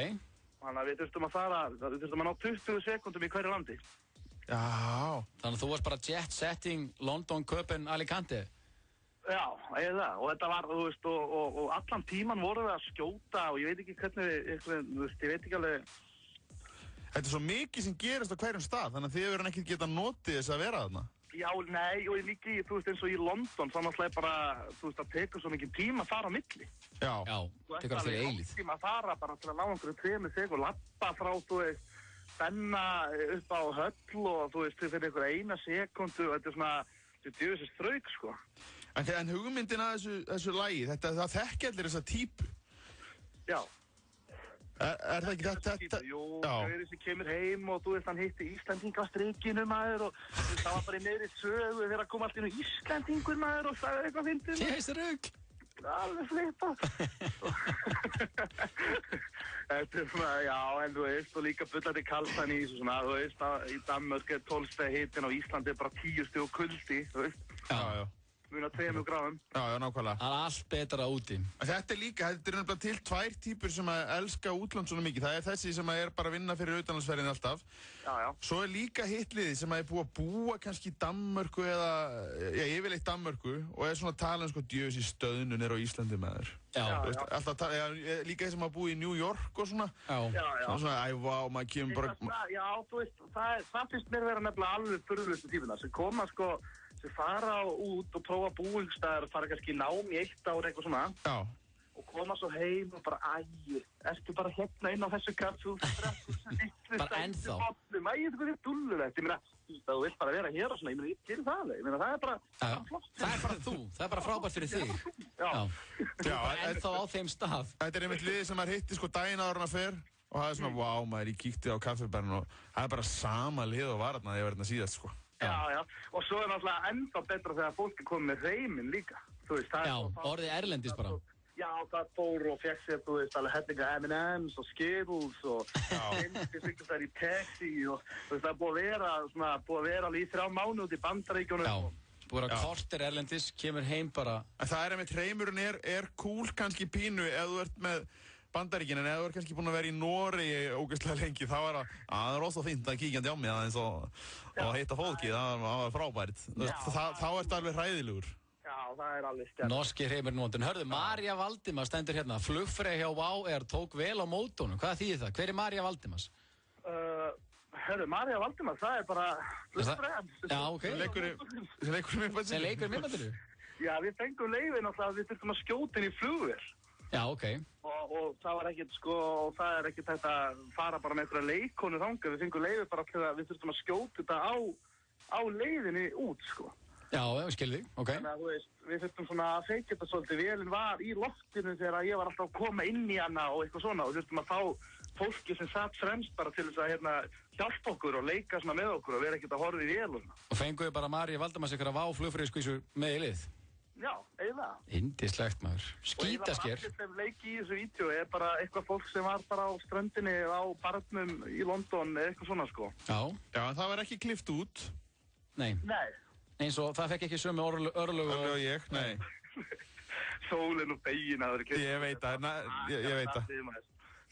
Þannig að við þurftum að ná 20 sekundum í hverju landi. Já. Þannig að þú varst bara jet setting London, Köpen, Alicante? Já, eða það. Og þetta var, þú veist, og allan tíman vorum við að skjóta og ég veit ekki hvernig ég veit ekki alveg... Þetta er svo mikið sem gerist á hverjum stað, þannig að þið verður ekki geta notið þess að vera þarna. Já, nei, og líka í, þú veist, eins og í London, þá náttúrulega bara, þú veist, það tekur svo mikið tíma að fara á milli. Já, tekur það fyrir eilíð. Þú veist, að fara bara til að ná einhverju 3 sekúndur, lappa frá, þú veist, benna upp á höll og, þú veist, fyrir einhverja 1 sekúndu, þetta er svona, þetta er djöfisins þrauk, sko. En hugmyndin að þessu lagi, það þekki allir þessa típu. Já. Er það ekki þetta? Jú, Gauri sem kemur heim og þú veist, hann hitti Íslandinga á strikinu maður og það var bara í meiri sögu þegar að koma allt inn á Íslandingur maður og sagði eitthvað fyndið. Þessi rugg! Alveg flippa. Þetta er svona, já, en þú veist, og líka bullandi kaldan í þessu svona, þú veist, í Danmörk er 12 stiga hitinn og Íslandi er bara 10 stiga kuldi, þú veist. Já. Muna 2 gráðum. Já, nákvæmlega. Það er allt betra úti. Þetta er nefnilega til 2 típur sem að elska útland svona mikið. Það er þessi sem að er bara að vinna fyrir utanlandsferðin alltaf. Já. Svo er líka hitliði sem að er búið að búa kannski í Danmörku eða, yfirleitt Danmörku og er svona að tala sko djöfis í stöðnun er á Íslandi með þér. Já. Alltaf líka þeir sem að búið í New York og svona. Já. Svona, maður kemur bara... Já, þú veist, það finnst mér vera nefnilega alveg furðulegustu típuna sem koma sko sem fara út og prófa búingstæðar, fara kannski í nám í 1 ár eitthvað svona. Já. Og koma svo heim og bara, ertu bara hérna inn á þessu kaffu? Bara ennþá? Þetta er dullulegt. Ég meina, þú vilt bara vera hér og svona, ég meina, ég gerir það. Ég meina, það er bara flott. Það er bara þú. Það er bara frábært fyrir þig. Já. Ennþá á þeim stað. Þetta er einmitt liðið sem maður hitti sko daginn áður en að fer og það er svona, vá, maður, ég kíkti á kaffibarinn og það er bara sama lið og var þarna þegar ég var hérna síðast, sko. Já. Og svo er náttúrulega enda betra þegar fólk er komið með reyminn líka. Þú veist, það er orðið erlendis bara. Já, það fór og fekk sér, þú veist, alveg hellinga M&M's og Skittles og einhvers þar í taxi og þú veist, það er búið að vera alveg í 3 mánuð út í Bandaríkjunum. Já, búið að korter erlendis, kemur heim bara. En það er einmitt, reymurinn er cool kannski pínu ef þú ert með Bandaríkin, en ef þú ert kannski búin að vera í Noregi ógeðslega lengi, þá er það er ósað fínt að kíkjandi á mig aðeins og hitta fólki, það var frábært. Þá ert það alveg hræðilegur. Já, það er alveg skemmt. Norski hreimurinn vondin. Hörðu, Marja Valdimars stendur hérna. Flugfreyja hjá WOW Air tók vel á mótunum. Hvað þýðir það? Hver er Marja Valdimars? Hörðu, Marja Valdimars, það er bara flugfreyjan. Já, ok. Sem leikur miðbættinu? Já, við fengum leyfi náttúrulega að við þurftum að skjóta inn í flugvél. Já, ok. Og það var ekkert, sko, og það er ekkert þetta að fara bara með einhverja leikonu þangað. Við fengum leyfi bara til að við þurftum að skjóta þetta á leiðinni út, sko. Já, skilði, ok. Þannig að, þú veist, við þurftum svona að feikja þetta svolítið. Vélinn var í loftinu þegar ég var alltaf að koma inn í hana og eitthvað svona og þurftum að fá fólki sem satt fremst bara til þess að hjálpa okkur og leika svona með okkur og vera ekkert að horfa í vél og svona. Og fenguðu bara Maríu Valdimars ykkur að flugfreyjuskvísu með í lið? Já, eiginlega. Yndislegt maður. Skítasker. Og eiginlega sem leiki í þessu vídeo bara eitthvað fólk sem var bara á ströndinni á barnum í London eða eitthvað svona sko. Já. Já, en það var ekki klippt út. Nei. Nei. Eins og það fekk ekki sömu örlög og ég, nei. Sólinn og begin að vera Ég veit það, ég veit það.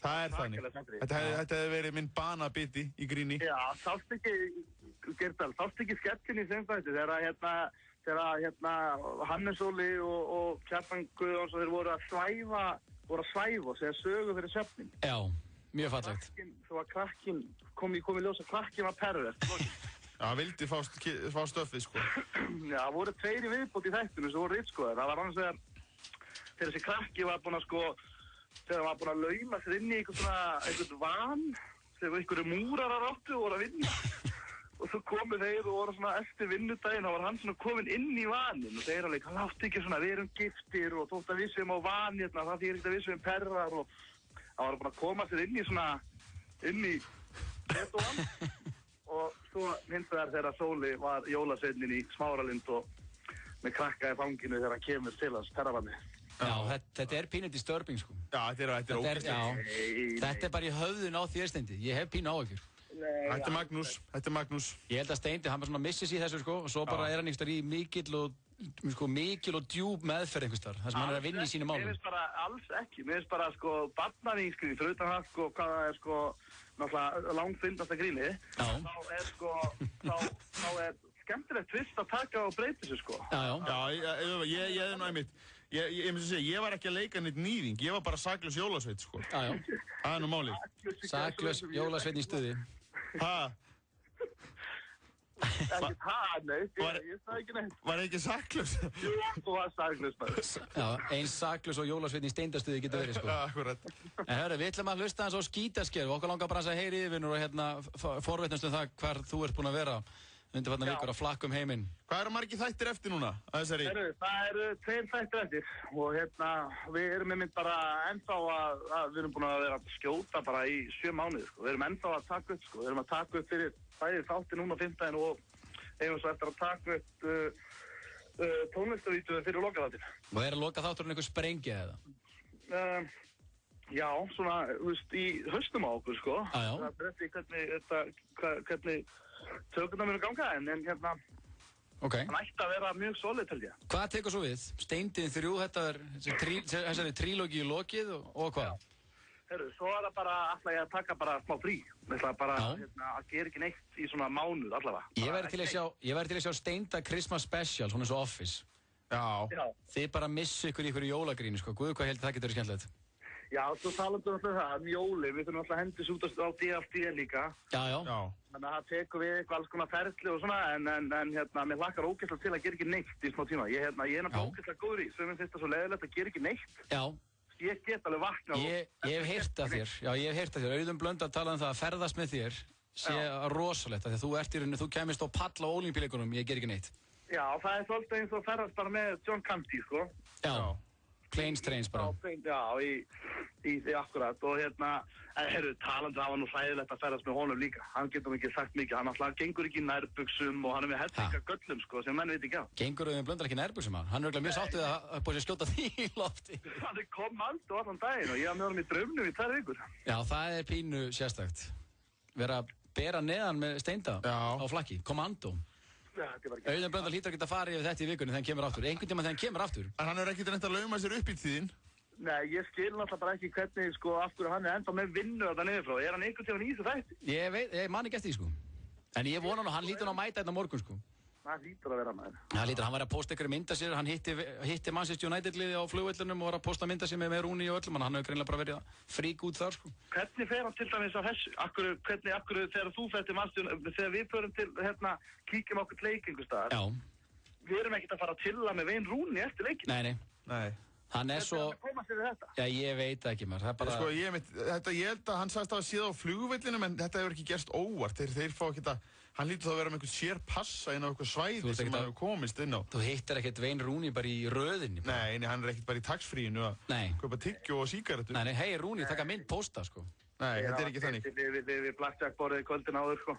Það er þannig. Þetta hefði verið minn banabiti í gríni. Já, sást ekki skettin í þeim þætti þegar Hannes Óli og Kjartan Guðjóns og þeir voru að svæfa og segja sögu fyrir svefnin. Já, mjög fallegt. Svo að krakkin kom í ljós að krakkin var pervert. Já, hann vildi fá stöffið, sko. Já, það voru 2 í viðbót í þættinu sem voru ritskoðar. Það var annars þegar þessi krakki var búinn þegar hann var búinn að lauma sér inn í einhvern van, þegar einhverju múrarar áttu og voru að vinna. Og svo komu þeir og voru svona eftir vinnudaginn og var hann svona komin inn í vanin og þeir alveg, hann látti ekki svona, við erum giftir og þótt að við séum á van hérna, það þýðir ekki að við séum perrar og hann var búinn að koma sér inn í betóan. Og svo hins vegar þegar Sóli var jólasveinninn í Smáralind og með krakka í fanginu þegar hann kemur til hans terravanni. Já, þetta er pínu disturbing, sko. Já, þetta er ógeðslegt. Þetta er bara í höfðun á þér, Steindi. Ég hef pínu áhyggjur. Þetta er Magnús. Ég held að Steindi, hann bara svona missis í þessu, sko, og svo bara er hann einhver í mikil og djúp meðferð einhvers þar, þar sem hann er að vinna í sínu málum. Mér finnst bara alls ekki. Mér finnst bara, sko, barnavínskrið, fyrir utan það, sko, hvað það er, sko, náttúrulega langfyndasta gríni, þá er skemmtilegt tvist að taka og breyta þessu, sko. Já, ég er nú einmitt. Ég myndi að segja, ég var ekki að leika neitt nýðing, ég var bara saklaus jólasveit, sko. Já. Það er nú málið. Saklaus jólasveit í stuði. Nei, ég sagði ekki neitt. Var það ekki saklaus? Jú, þú var saklaus bara. Já, eins saklaus og jólasveit í steindastuði getur verið, sko. Já, akkurat. En hörru, við ætlum að hlusta hans á skítasker og okkur langar bara að heyra yfirvinnur og forvitnast það hvar þú ert búinn að vera undanfarnar vikur að flakka heiminn. Hvað eru margir þættir eftir núna að þessari? Það eru 2 þættir eftir og við erum einmitt bara ennþá við erum búin að vera að skjóta bara í 7 mánuði, sko. Við erum ennþá að taka upp, sko. Við erum að taka upp fyrir bæði þátti núna á 5. og eigum svo eftir að taka upp tónlistarvídeó fyrir lokaþáttin. Og er að lokaþátturinn einhver sprengja eða? Já, svona, þú veist, í haustum á okkur, sko. Já. Það er eftir hvernig tökurnar munu ganga, en það ætti að vera mjög solid, held ég. Hvað tekur svo við? Steindin 3, þessari trílógi í lokið og hvað? Herru, svo er það bara alltaf ég að taka bara smá frí. Ég ætla bara að gera ekki neitt í svona mánuð allavega. Ég væri til að sjá Steinda Christmas Special, svona eins og Office. Já. Þið bara missu ykkur í ykkur jólagrínu, sko. Guð, hvað heldur það getur verið skemmtilegt? Já, svo talandu alltaf það, jóli, við þurfum alltaf að hendis út á DFD líka. Já. Þannig að það tekur við eitthvað alls konar ferli og svona, en mér hlakkar ógeðslega til að gera ekki neitt í smá tíma. Ég er náttúrulega ógeðslega góður í, sem finnst það svo leiðilegt að gera ekki neitt. Já. Ég get alveg vakna og... Ég hef heyrt af þér, Auðun Blöndal talaði um það að ferðast með þér sé rosalegt, því að þú ert í rauninu, þú kemist á pall á Ólympíuleikunum, ég ger ekki neitt. Já, það er svolítið eins og að ferðast bara með John Canty, sko. Já. Planes Trains bara. Já, í akkurat og talandi það var nú hræðilegt að ferðast með honum líka. Hann getur ekki sagt mikið, hann alltaf gengur ekki í nærbuxum og hann er með hellinga göllum, sko, sem menn veit ekki á. Gengur Auðun Blöndal ekki í nærbuxum hann? Hann er örugglega mjög sáttið að búið sér skjóta því í lofti. Hann er kommando allan daginn og ég haf með honum í draumnum í 2 vikur. Já, það er pínu sérstakt. Vera að bera neðan með Steinda á flakki, kommando. Auðun Blöndal hlýtur að geta farið yfir þetta í vikunni þegar hann kemur aftur. Einhvern tíma þegar hann kemur aftur. En hann er ekkert reynt að lauma sér upp í tíðin? Nei, ég skil náttúrulega bara ekki hvernig, sko, af hverju hann er ennþá með vinnu þarna niður frá. Er hann einhvern tíma í þessu þætti? Ég man ekki eftir því, sko. En ég vona hann hlýtur að mæta þetta morgun, sko. Það hlýtur að vera maður. Hann var að posta ykkur mynda sér, hann hitti Manchester United-liði á flugvöllunum og var að posta mynda sér með Rúni og öllum, hann hefur greinilega bara verið að frík út þar, sko. Hvernig fer hann til dæmis á þessu? Hvernig þegar þú fer til Manchester, þegar við förum til, kíkjum okkur leik einhvers staðar. Já. Við erum ekkert að fara að chilla með Wayne Rooney eftir leikin. Nei. Hann er svo... Hvernig koma sér við þetta? Já, ég veit ekki maður, það er bara... Sko, ég held að hann sagðist að hafa síða á flugvellinum, en þetta hefur ekki gerst óvart. Þeir fá ekki að hann lítur þá að vera með einhvern sér passa inn á eitthvað svæði sem hann hefur komist inn á. Þú hittir ekkert Wayne Rooney bara í röðinni. Nei, hann er ekkert bara í taxfríinu að kaupa tyggjó og sígarettur. Nei, hei Rooney, taka mynd posta, sko. Nei, þetta er ekki þannig. Við blackjack-borðið kvöldin áður, sko.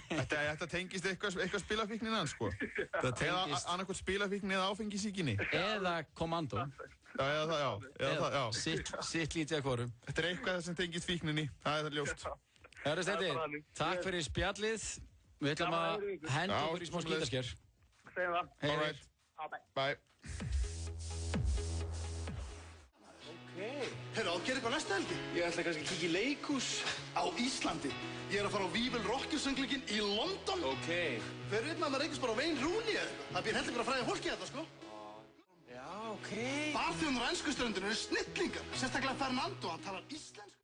Þetta tengist eitthvað spilafíknin hans, sko. Eða annarkvæmt spilafíknin eða áfengisíkinni. Eða kommando. Já. Sitt lítið að hvorum. Þetta er eitthvað sem tengist fíkninni, það er ljóst. Hörru Steindi, takk fyrir spjallið. Við ætlum að henda okkur í smá skítasker. Segjum það. Alright. Bye. Herra, þú gerir eitthvað næsta helgi? Ég ætla kannski að kíkja í leikhús. Á Íslandi. Ég er að fara á Vível Rockjusönglingin í London. Ok. Fyrir utan að maður reykist bara á Wayne Rooney eða eitthvað. Það býr hellingur að fræða fólki þetta, sko. Já, ok. Barþjóðnir á ensku ströndinu eru snillingar. Sérstaklega Fernando, hann talar íslensku.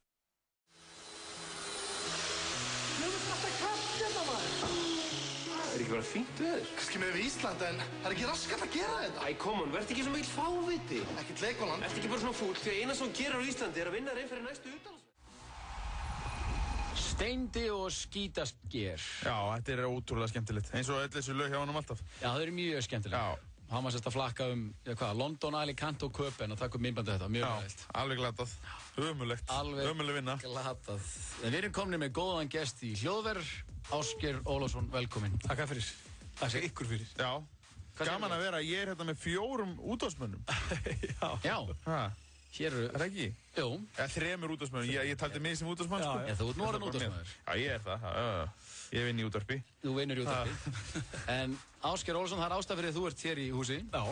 Hljóðum alltaf kaffi þetta, maður. Er ekki bara fínt veður? Kannski með við Ísland, en það er ekki raskat að gera þetta. Æ, come on, verð ekki svo mikil fáviti. Ekkert Legoland. Ertu ekki bara svona fúll, því að eina sem hún gerir á Íslandi er að vinna reyn fyrir næstu utanlandsferð. Steindi og skítasker. Já, þetta er ótrúlega skemmtilegt. Eins og öll þessu lög hjá honum alltaf. Já, það eru mjög skemmtilegt. Já. Hann var sérst að flakka London, Alicante og Köpen og taka myndbandi þetta, mjög ræðilt. Já, alveg glatað. Ömulegt. Ömuleg vinna. Glatað. En við erum komin með góðan gest í hljóðverð, Ásgeir Ólafsson, velkominn. Takk fyrir. Takk ykkur fyrir. Já. Gaman að vera, ég er hérna með 4 útvarpsmönnum. Já. Hér eru... Er það ekki? Jú. Eða 3 útvarpsmönnum. Ég taldi mig sem útvarpsmann, sko. Já, þú ert nú orðinn útvarpsmaður. Já, ég er það. Ég vinn í útvarpi. Þú vinnur í útvarpi. En Ásgeir Ólafsson, það er ástæða fyrir að þú ert hér í húsi. Já.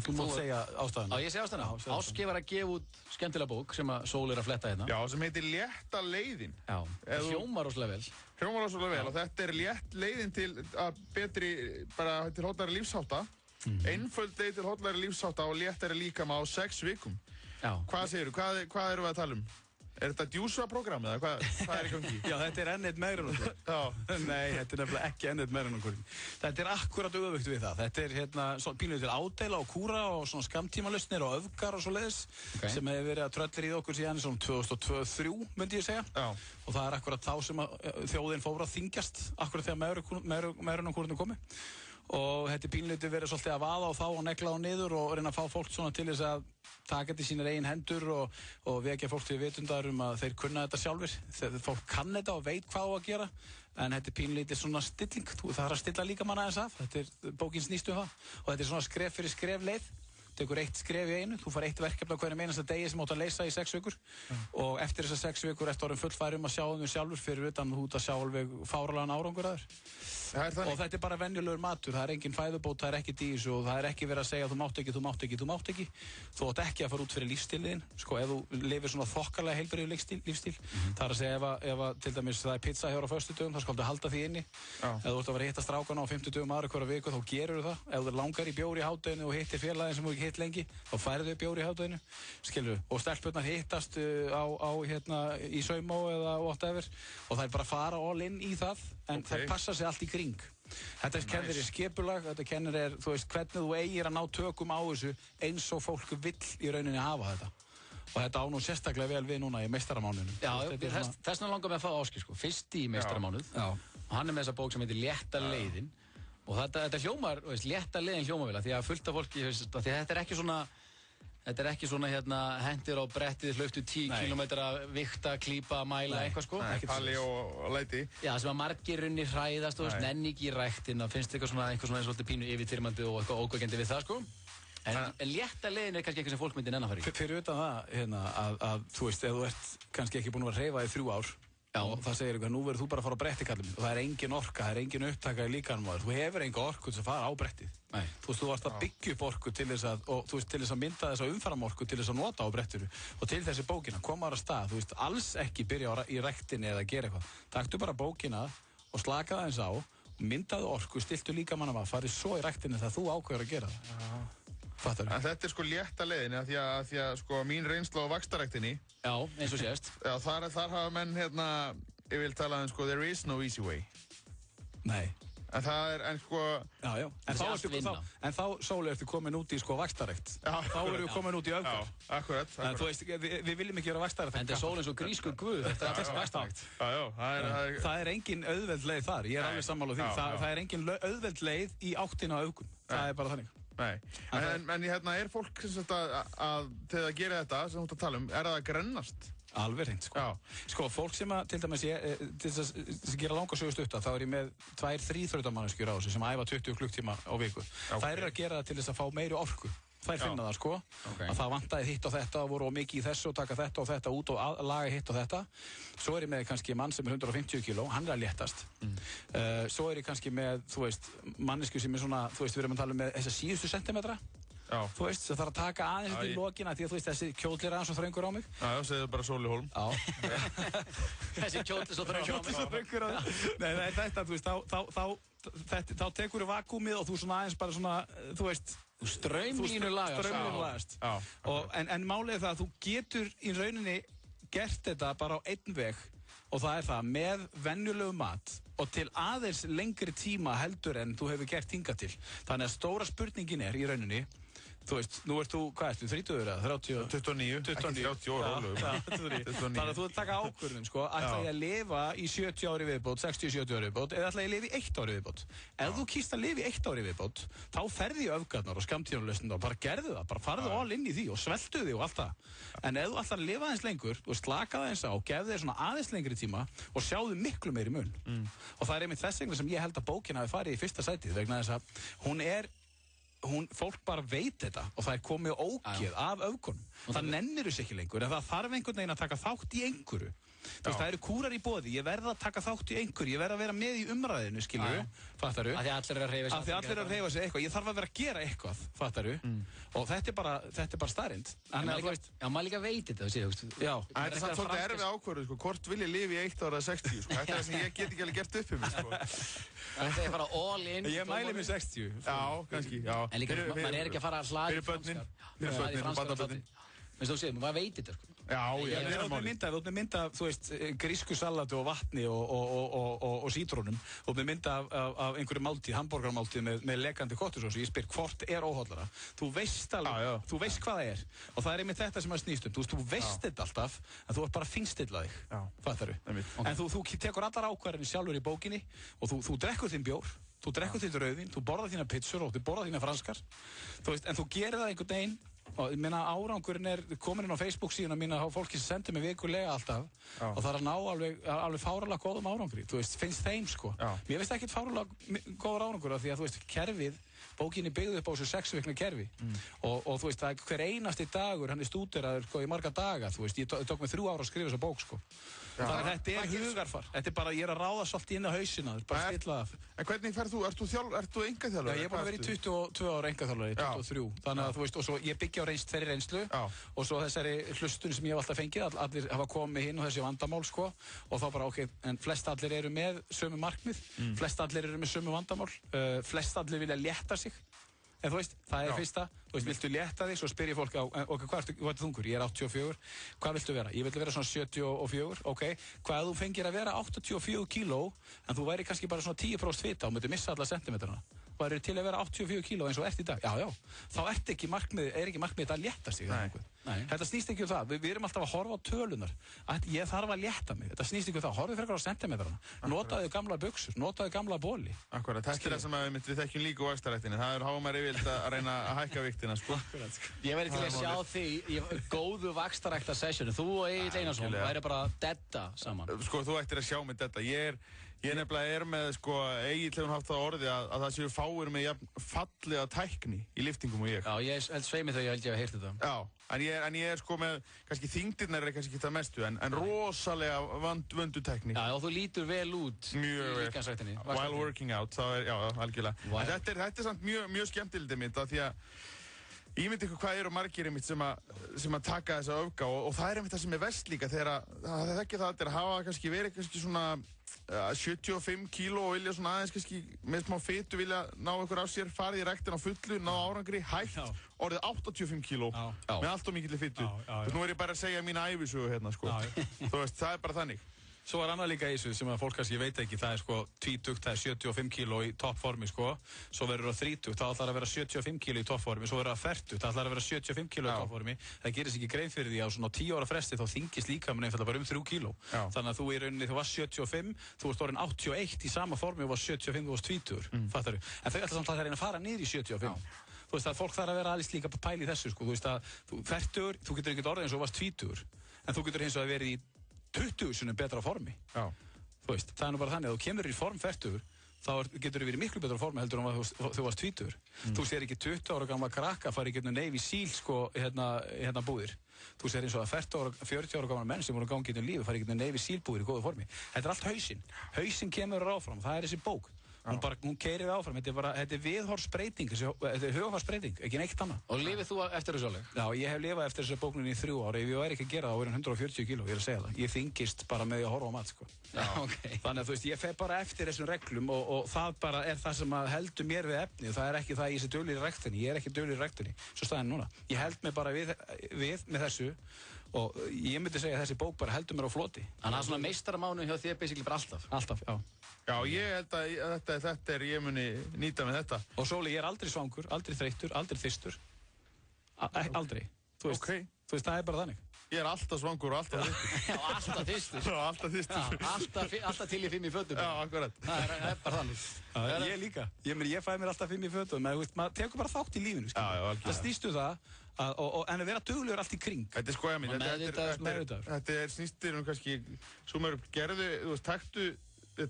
Þú mátt segja ástæðuna. Já, ég segi ástæðuna. Ásgeir var að gefa út skemmtilega bók sem að Sól er að fletta hérna. Já, sem heitir Létta leiðin. Já, hljómar rosalega vel. Hljómar rosalega vel og þetta er létt leiðin til að betri, bara til hollari lífshátta. Einföld leið til hollari lífshátta og léttari líkama á 6 vikum. Já. Hvað segirðu? Hvað erum við að tala um? Er þetta djúsva-prógram eða hvað er í gangi? Já, þetta er ennið meira en okkur. Nei, þetta er nefnilega ekki ennið meira en okkur. Þetta er akkurat öfugt við það. Þetta er pínuð til ádela og kúra og svona skamtímalausnir og öfgar og svo leiðis sem hefur verið að tröllir í okkur síðan svona 2002-2003 myndi ég segja. Já. Og það er akkurat þá sem þjóðin fór að þyngjast akkurat þegar meirinn og kúrinu komi. Og þetta er pínleiti verið svolítið að vaða á þá og negla á niður og reyna að fá fólk svona til þess að taka þetta í sínar eigin hendur og vekja fólk til vitundar að þeir kunna þetta sjálfur. Fólk kann þetta og veit hvað á að gera en þetta er pínleiti svona stilling. Það er að stilla líka manna aðeins af. Þetta er bókin snýst það og þetta er svona skref fyrir skref leið. Tekur 1 skref í einu, þú fær 1 verkefni á hverjum einasta degi sem átt að leysa í 6 vikur og eftir þessar 6 vikur ertu orðinn fullfæri að sjá þau sjálfur fyrir utan þú ert að sjá alveg fáralegan árangur að þér. Og þetta er bara venjulegur matur, það er engin fæðubót, það er ekki dís og það er ekki verið að segja þú mátt ekki. Þú átt ekki að fara út fyrir lífstíliðin, sko, ef þú lifir svona þokkalega heilbrigður lífstíl. Það er að segja ef til dæmis það er pizza hér á föstudögum, þá skaldu halda því inni. Ef þú ert að vera að hitta strákana á 50 dögum aðra hverja viku, þá gerur það. Ef þú langar í bjór í hádeginu og hittir félaginn sem þú ekki hitt lengi, þá færðu þau bjór í hádeginu, skilur. Og stelpurnar hittast í saumó eða whatever og það er bara að fara all in í það, en það passa sig allt í kring. Þetta kennir skipulag, þetta kennir þú veist, hvernig þú eigir að ná tökum á þessu eins og fólk vill í rauninni hafa þetta. Og þetta á nú sérstaklega vel við núna í meistaramánuðinum. Já, þess vegna langar við að fá Ásgeir, sko, fyrst í meistaramánuð. Og hann er með þessa bók sem heitir Létta leiðin. Og þetta hljómar, létta leiðin hljómar vel, því að fullt af fólki, því þetta er ekki svona hendir á brettið, hlauptu 10 kilometra, vikta, klípa, mæla, eitthvað sko. Nei, palli og læti. Já, sem að margir runni hræðast og nenni ekki í ræktin, það finnst eitthvað svona svolítið pínu yfirþyrmandi og eitthvað ógveikjandi við það sko. En létta leiðin er kannski eitthvað sem fólk myndi nenn að fara í. Fyrir utan það, að þú veist, ef þú ert kannski ekki búin að hreyfa í 3 ár, og það segir eitthvað, nú verður þú bara að fara á bretti kallum og það er engin orka, það er engin upptaka í líkanum þú hefur enga orku til að fara á brettið. Þú veist, þú varst að byggja upp orku til þess að mynda þessa umframorku til þess að nota á brettinu og til þessi bókina, koma á stað, þú veist, alls ekki byrja í ræktinni eða gera eitthvað. Taktu bara bókina og slaka það eins á, myndaðu orku, stiltu líkamann af, farið svo í ræktinni þegar þú ákveður að gera það. En þetta er sko létta leiðin, því að sko mín reynsla á vaxtaræktinni. Já, eins og sést. Já, þar hafa menn ég vil tala um sko, there is no easy way. Nei. En það en sko... Já. En þá, Sóli, ertu komin út í sko vaxtarrækt. Þá erum við komin út í öfgar. Já, akkurat. Þú veist, við viljum ekki vera vaxtarrækt. En það er Sóli eins og grískur guð eftir að fyrst vaxtarrækt. Já. Það er engin auðveld leið þar. Ég er alveg sammála því. Það er engin auðveld leið í áttina öfgun. Það er bara þannig. Nei. En hérna fólk að þegar það gerir þetta sem þú ert að tala er það að grennast? Alveg hreint, sko. Sko, fólk sem að, til dæmis til þess að gera langa sögu stutta, þá er ég með 2-3 þrautamannaskjur á þessu sem æfa 20 klukktíma á viku. Þær eru að gera það til þess að fá meiri orku. Þær finna það, sko. Að það vantaði hitt og þetta, voru mikið í þessu og taka þetta og þetta út og laga hitt og þetta. Svo er ég með kannski mann sem 150 kíló, hann er að léttast. Svo er ég kannski með, þú veist, mannesku sem svona, þú veist, við erum að tala með þessa síðustu sentimetra. Þú veist, það þarf að taka aðeins þetta í lokina því að þú veist, þessi kjóll er aðeins svo þröngur á mig. Já, segðu bara Sóli Hólm. Þessi kjóll er svo þröngur á mig. Nei, það er þetta, þú veist, þá tekur þú vakúmið og þú svona aðeins bara svona, þú veist, strömlínu lagast. En málið er það að þú getur í rauninni gert þetta bara á einn veg og það er það með venjulegu mat og til aðeins lengri tíma heldur en þú hefur gert hingað til. Þannig að stóra spurningin er í rauninni, þú veist, nú ert þú, hvað ertu, 30 eða 30? 29, ekki 30 ára, rólegum. Þannig að þú ert að taka ákvörðun, sko, ætla ég að lifa í 70 ári viðbót, 60-70 ári viðbót, eða ætla ég að lifa í 1 ári viðbót. Ef þú kýst að lifa í 1 ári viðbót, þá ferði í öfgarnar og skammtímanlausnir og bara gerðu það, bara farðu all inn í því og sveltu því og allt það. En ef þú ætlar að lifa aðeins lengur og slaka það eins á, gefðu þér svona aðeins lengri tíma og sjáðu miklu meiri mun. Og það er einmitt þess vegna sem ég held að bókin hafi farið í fyrsta sætið, vegna þess að fólk bara veit þetta og það er komið ógeð af öfgunum. Það nennir þess ekki lengur en það þarf einhvern veginn að taka þátt í einhverju. Þú veist, það eru kúrar í boði, ég verð að taka þátt í einhverju, ég verð að vera með í umræðinu, skilur fattaru? Af því allir eru að hreyfa sig eitthvað, ég þarf að vera að gera eitthvað, fattaru? Og þetta er bara staðreynd. Já, maður líka veit þetta, þú veist. Já, þetta er samt svolítið erfið ákvörðu, sko, hvort vil ég lifa í 1 ára eða 60, sko, þetta er það sem ég get ekki alveg gert upp um mig, sko. Þetta er bara all in. Ég mæli mig 60. Já, kannski, já. En líka, maður er ekki að fara að hlaði Þú séð, maður veit þetta, sko. Já, ég er með mynda, þú veist, grísku salati og vatni og sítrónum og með mynda af einhverju máltíð, hamborgarmáltíð með lekandi kottusósu. Ég spyr, hvort er óhollara? Þú veist alveg, þú veist hvað það er. Og það er einmitt þetta sem maður snýst um. Þú veist þetta alltaf, en þú ert bara að finnstilla þig. Fattaru? En þú tekur allar ákvarðanir sjálfur í bókinni og þú drekkur þinn bjór, þú drekkur þitt rauðvín, þú borðar þína pizzur og þú borðar þína franskar. Þú veist, en þú gerir það einhvern veginn og ég meina árangurinn er komin inn á Facebook síðuna mína á fólki sem sendir mig vikulega alltaf og það er að ná alveg fáralega góðum árangri, þú veist, finnst þeim sko. Mér veist ekkert fáralega góður árangur af því að þú veist, kerfið, bókinni byggði upp á þessu 6 vikna kerfi og þú veist, það er hver einasti dagur, hann er stúderaður sko í marga daga, þú veist, ég tók mig 3 ára að skrifa þessa bók sko. Þannig að þetta er hugarfar, þetta er bara, ég er að ráða svolítið inn á hausina, bara stilla það. En hvernig ferð þú, ert þú engaþjálfari? Já, ég er búin að vera í 22 ára engaþjálfari, 23, þannig að þú veist, og svo ég byggja á þeirri reynslu og svo þessari hlustun sem ég hef alltaf fengið, allir hafa komið hinn og þessi vandamál sko og þá bara ok, en flest allir eru með sömu markmið, flest allir eru með sömu vandamál, flest allir vilja létta sig. En þú veist, það er fyrsta, þú veist, viltu létta þig, svo spyr ég fólk á, ok, hvað ertu þungur? Ég er 84, hvað viltu vera? Ég vil vera svona 74, ok, hvað þú fengir að vera 84 kíló, en þú væri kannski bara svona 10% fita og myndir missa alla sentimetrana, væri til að vera 84 kíló eins og ert í dag, já, þá er ekki markmið að létta sig. Þetta snýst ekki um það, við erum alltaf að horfa á tölunar, ég þarf að létta mig, þetta snýst ekki um það, horfið frekar á sentimetrana, notaðu gamla buxur, notaðu gamla bóli. Akkurat, þetta er það sem við þekkjum líka úr vaxtaræktinni, það er hámar yfirvilt að reyna að hækka viktina, sko. Ég væri til að sjá þig í góðu vaxtarækta sessionu, þú og Egill Einarsson væri bara dedda saman. Sko, þú ættir að sjá mig dedda, ég nefnilega með, sko, Egill hefur haft það orðið að það séu fáir með jafn fallega tækni í liftingum og ég. Já, ég held sveimi þegar ég held ég að heyrt þetta. Já, en ég er sko með, kannski þyngdirnar er kannski ekki það mestu, en rosalega vöndu tækni. Já, og þú lítur vel út í líkansræktinni. While working out, þá já, algjörlega. Þetta er samt mjög skemmtilegt mitt, af því að ég myndi ykkur hvað eru margir einmitt sem að taka þessa öfga og það er einmitt það sem er verst líka þegar það þekki það að hafa kannski verið kannski svona 75 kíló og vilja svona aðeins kannski með smá fitu vilja ná ykkur af sér, farið í ræktina á fullu, ná árangri, hægt, orðið 85 kíló með allt og mikilli fitu. Nú er ég bara að segja mína ævisögu hérna sko, þú veist, það er bara þannig. Svo er annað líka í þessu sem að fólk kannski veit ekki, það er sko 20, það er 75 kíló í toppformi sko, svo verður það 30, það ætlar að vera 75 kíló í toppformi, svo verður það 40, það ætlar að vera 75 kíló í toppformi, það gerist ekki grein fyrir því að svona 10 ára fresti þá þyngist líkaminn einfallega bara 3 kíló. Þannig að þú í rauninni, þú varst 75, þú varst orðinn 81 í sama formi og varst 75, þú varst 20, fattar þú? En þau ætla samt að reyna að fara niður í 75. Þú veist að fólk þarf að vera aðeins líka pæli í þessu sko, þú veist að þú fertugur, þú getur ekkert orðið eins og varst 20, en þú getur hins vegar verið í 20 sinni betra formi. Þú veist, það er nú bara þannig að þú kemur í form fertugur, þá getur þú verið miklu betra formi heldur en þú varst 20. Þú sér ekki 20 ára gamla krakka fara í getinu Navy Seal sko, hérna búðir. Þú sér eins og að 40 ára gamla menn sem voru að gangi getinu lífi fara í getinu Navy Seal búðir í góða formi. Þetta er allt hausinn. Hausinn kemur áfram, það er þessi bók. Hún keyrir áfram, þetta er viðhorfsbreyting, þetta er hugarfarsbreyting, ekki neitt annað. Og lifið þú eftir þessu alveg? Já, ég hef lifað eftir þessu bókninni í 3 ára, ef ég væri ekki að gera það á verið 140 kíló, ég er að segja það. Ég þyngist bara með því að horfa á mat, sko. Já, ok. Þannig að þú veist, ég fer bara eftir þessum reglum og það bara er það sem heldur mér við efni og það er ekki það ég sé duglegur í ræktinni, ég er ekki duglegur í ræktinni, svo staðan núna. Ég held mig bara við með þessu og ég myndi segja að þessi bók bara heldur mér á floti. Þannig að svona meistaramánu hjá þér basically bara alltaf? Alltaf, já. Já, ég held að þetta er, ég muni nýta með þetta. Og Sóli, ég er aldrei svangur, aldrei þreyttur, aldrei þyrstur. Aldrei. Þú veist, þú veist, það er bara þannig. Ég er alltaf svangur og alltaf þyrstur. Já, alltaf þyrstur. Já, alltaf þyrstur. Alltaf til í 5 í fötum. Já, akkurat. Það er bara þannig. Ég líka. Ég fæ mér alltaf 5 í fötum, en maður tekur bara þátt í lífinu, skilur. Já, algjörlega. Það snýstu það, en að vera duglegur allt í kring. Þetta er skoja mín, þetta er snýstir kannski, svo maður gerðu, þú veist, taktu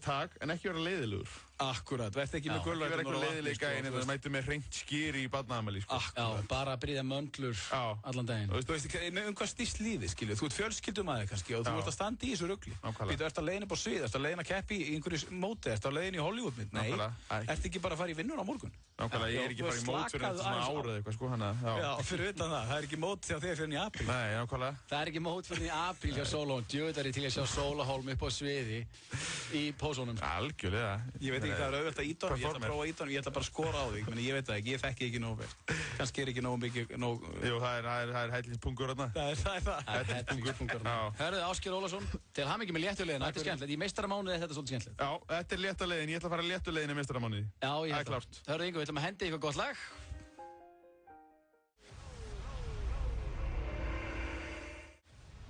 tak, en ekki vera leiðilegur. Akkurat, verð ekki með gulrætur. Ekki vera eitthvað leiðilega en það mætu með hreint skýri í barnaafmæli, sko. Já, bara að bryðja möndlur allan daginn. Þú veist, hvað snýst lífið, skilju? Þú ert fjölskyldumæður kannski og þú ert að standa í þessu rugli. Býtu, ert að leiðin upp á svið, ert að leiðin að keppi í einhverju móti, ert að leiðin í Hollywoodmynd? Nei, ert ekki bara að fara í vinnur á morgun? Nákvæmlega, ég er ekki bara í mót fyrir þetta svona árað eitthvað, sko, hana. Já, fyrir utan það er ekki mót hjá þér fyrir í apríl. Nei, nákvæmlega. Það er ekki mót fyrir í apríl hjá Sólahólm. Djöfull er ég til að sjá Sólahólm upp á sviði í pósónum. Algjörlega. Ég veit ekki hvað er auðvelt að íta honum, ég ætla að prófa að íta honum, ég ætla bara að skora á því, ég veit það ekki, ég þekki ekki nógu vel. Kannski er ekki nógu mikið, Jú, það er hætlispungur þarna. Það er hætlispungur þarna. Hörðu, Ásgeir Ólafsson, til hamingju með léttuleiðina, þetta er skemmtilegt. Í meistaramánuði er þetta svolítið skemmtilegt. Já, þetta er léttuleiðin, ég ætla að fara léttuleiðin í meistaramánuði. Já, ég held það. Hörðu, Ingo, við ætlum að henda ykkur gott lag.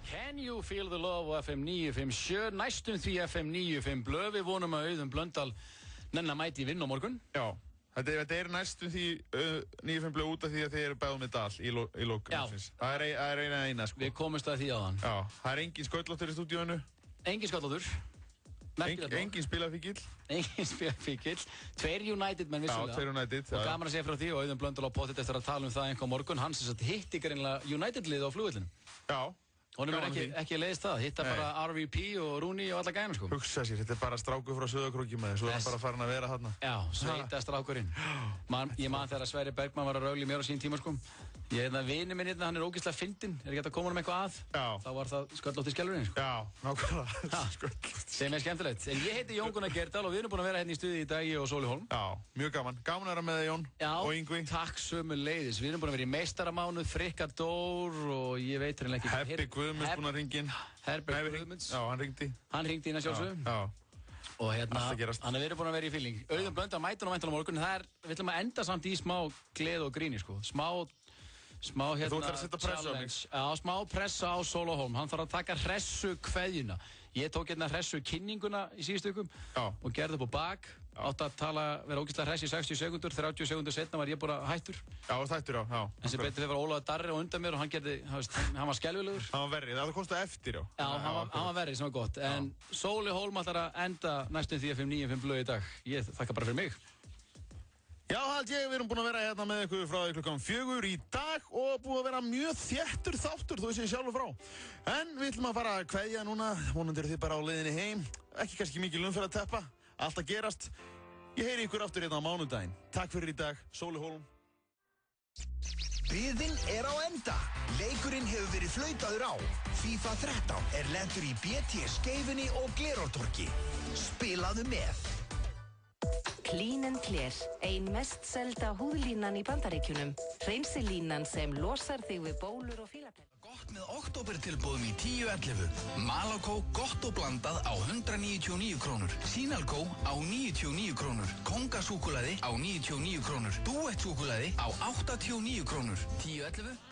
Can you feel the love á FM 957, næstum því FM 95 blöð, við vonum að Auðun Blöndal nenn að mæti í vinn á morgun. Já, þetta er næstum því 95 blöð út af því að þið eru bæðum með dal í lókum. Það er eina, sko. Við komumst að því áðan. Já, það er engin sköllóttur í stúdíónu. Engin sköllóttur. Engin spilafíkill. Engin spilafíkill. 2 United menn vissulega. Já, 2 United. Og gaman að segja frá því og Auðun Blöndal á pottet eftir að tala um það einhver morgun. Hann sem hitti greinlega United-lið á flugvöllinu. Já. Honum er ekki leiðist það, hitta bara RVP og Rooney og alla gæna, sko. Hugsa sér, þetta er bara strákur frá Söðakróki með þess, svo er hann bara farin að vera þarna. Já, sveita strákurinn. Ég man þegar Sverrir Bergman var að rauli mér á sín tíma, sko. Vinur minn hérna, hann er ógeðslega fyndinn, er ekki hægt að koma honum eitthvað að. Já. Þá var það sköllótt í skellurinn, sko. Já, nákvæmlega, sköllótt. Sem er skemmtilegt. En ég heiti Jón Gunnar Gerdal og við erum búin að vera hérna í stuði í dag, ég og Sóli Hólm. Já, mjög gaman. Gaman að vera með þig, Jón. Og Yngvi. Já, takk sömuleiðis. Við erum búin að vera í meistaramánuð, Frikka Dór og ég veit ekki. Heppi Guðmunds búin að ringin. Herbert Guðmunds. Já, hann ringdi. Hann ringdi inn að sjálfsögðu. Já. Og hérna, hann við erum búin að vera í fíling. Auðun Blöndal mætir á væntanlega morgun. Við ætlum að enda samt í smá gleði og gríni, sko. Smá hérna þú ætlar að setja pressu á mig. Já, smá pressa á Sólahólm. Hann þarf að taka hressu kveðjuna. Ég tók hérna hressu kynninguna í síðustu vikum og gerði upp á bak. Átti að vera ógeðslega hress í 60 sekundur, 30 sekundur setna var ég bara hættur. Já, hættur, já. En sem betur við var Ólaður Darri á undan mér og hann var skelfilegur. Hann var verri, það kostaði eftir, já. Já, hann var verri sem var gott. En Sóli Hólm ætlar að enda næstum því FM 95 blöð í dag. Ég þakka bara fyrir mig. Já, held ég, við erum búin að vera hérna með ykkur frá klukkan 4 í dag og búin að vera mjög þéttur þáttur, þú veist ég sjálfur frá. En við ætlum að fara að kveðja núna, vonandi eru þið bara á leiðinni heim. Ekki kannski mikið umferð að teppa, allt að gerast. Ég heyri ykkur aftur hérna á mánudaginn. Takk fyrir í dag, Sóli Hólm. Biðin er á enda. Leikurinn hefur verið flautaður á. FIFA 13 er lentur í BT Skeifunni og Glerártorgi. Spilaðu með. Clean & Clear, ein mest selda húðlínan í Bandaríkjunum. Hreinsilínan sem losar þig við bólur og fílapenn. gott með októbertilboðum í 10.11. Malaco gott og blandað á 199 krónur. Sinalco á 99 krónur. Kongasúkkulaði á 99 krónur. Duett súkkulaði á 89 krónur. 10.11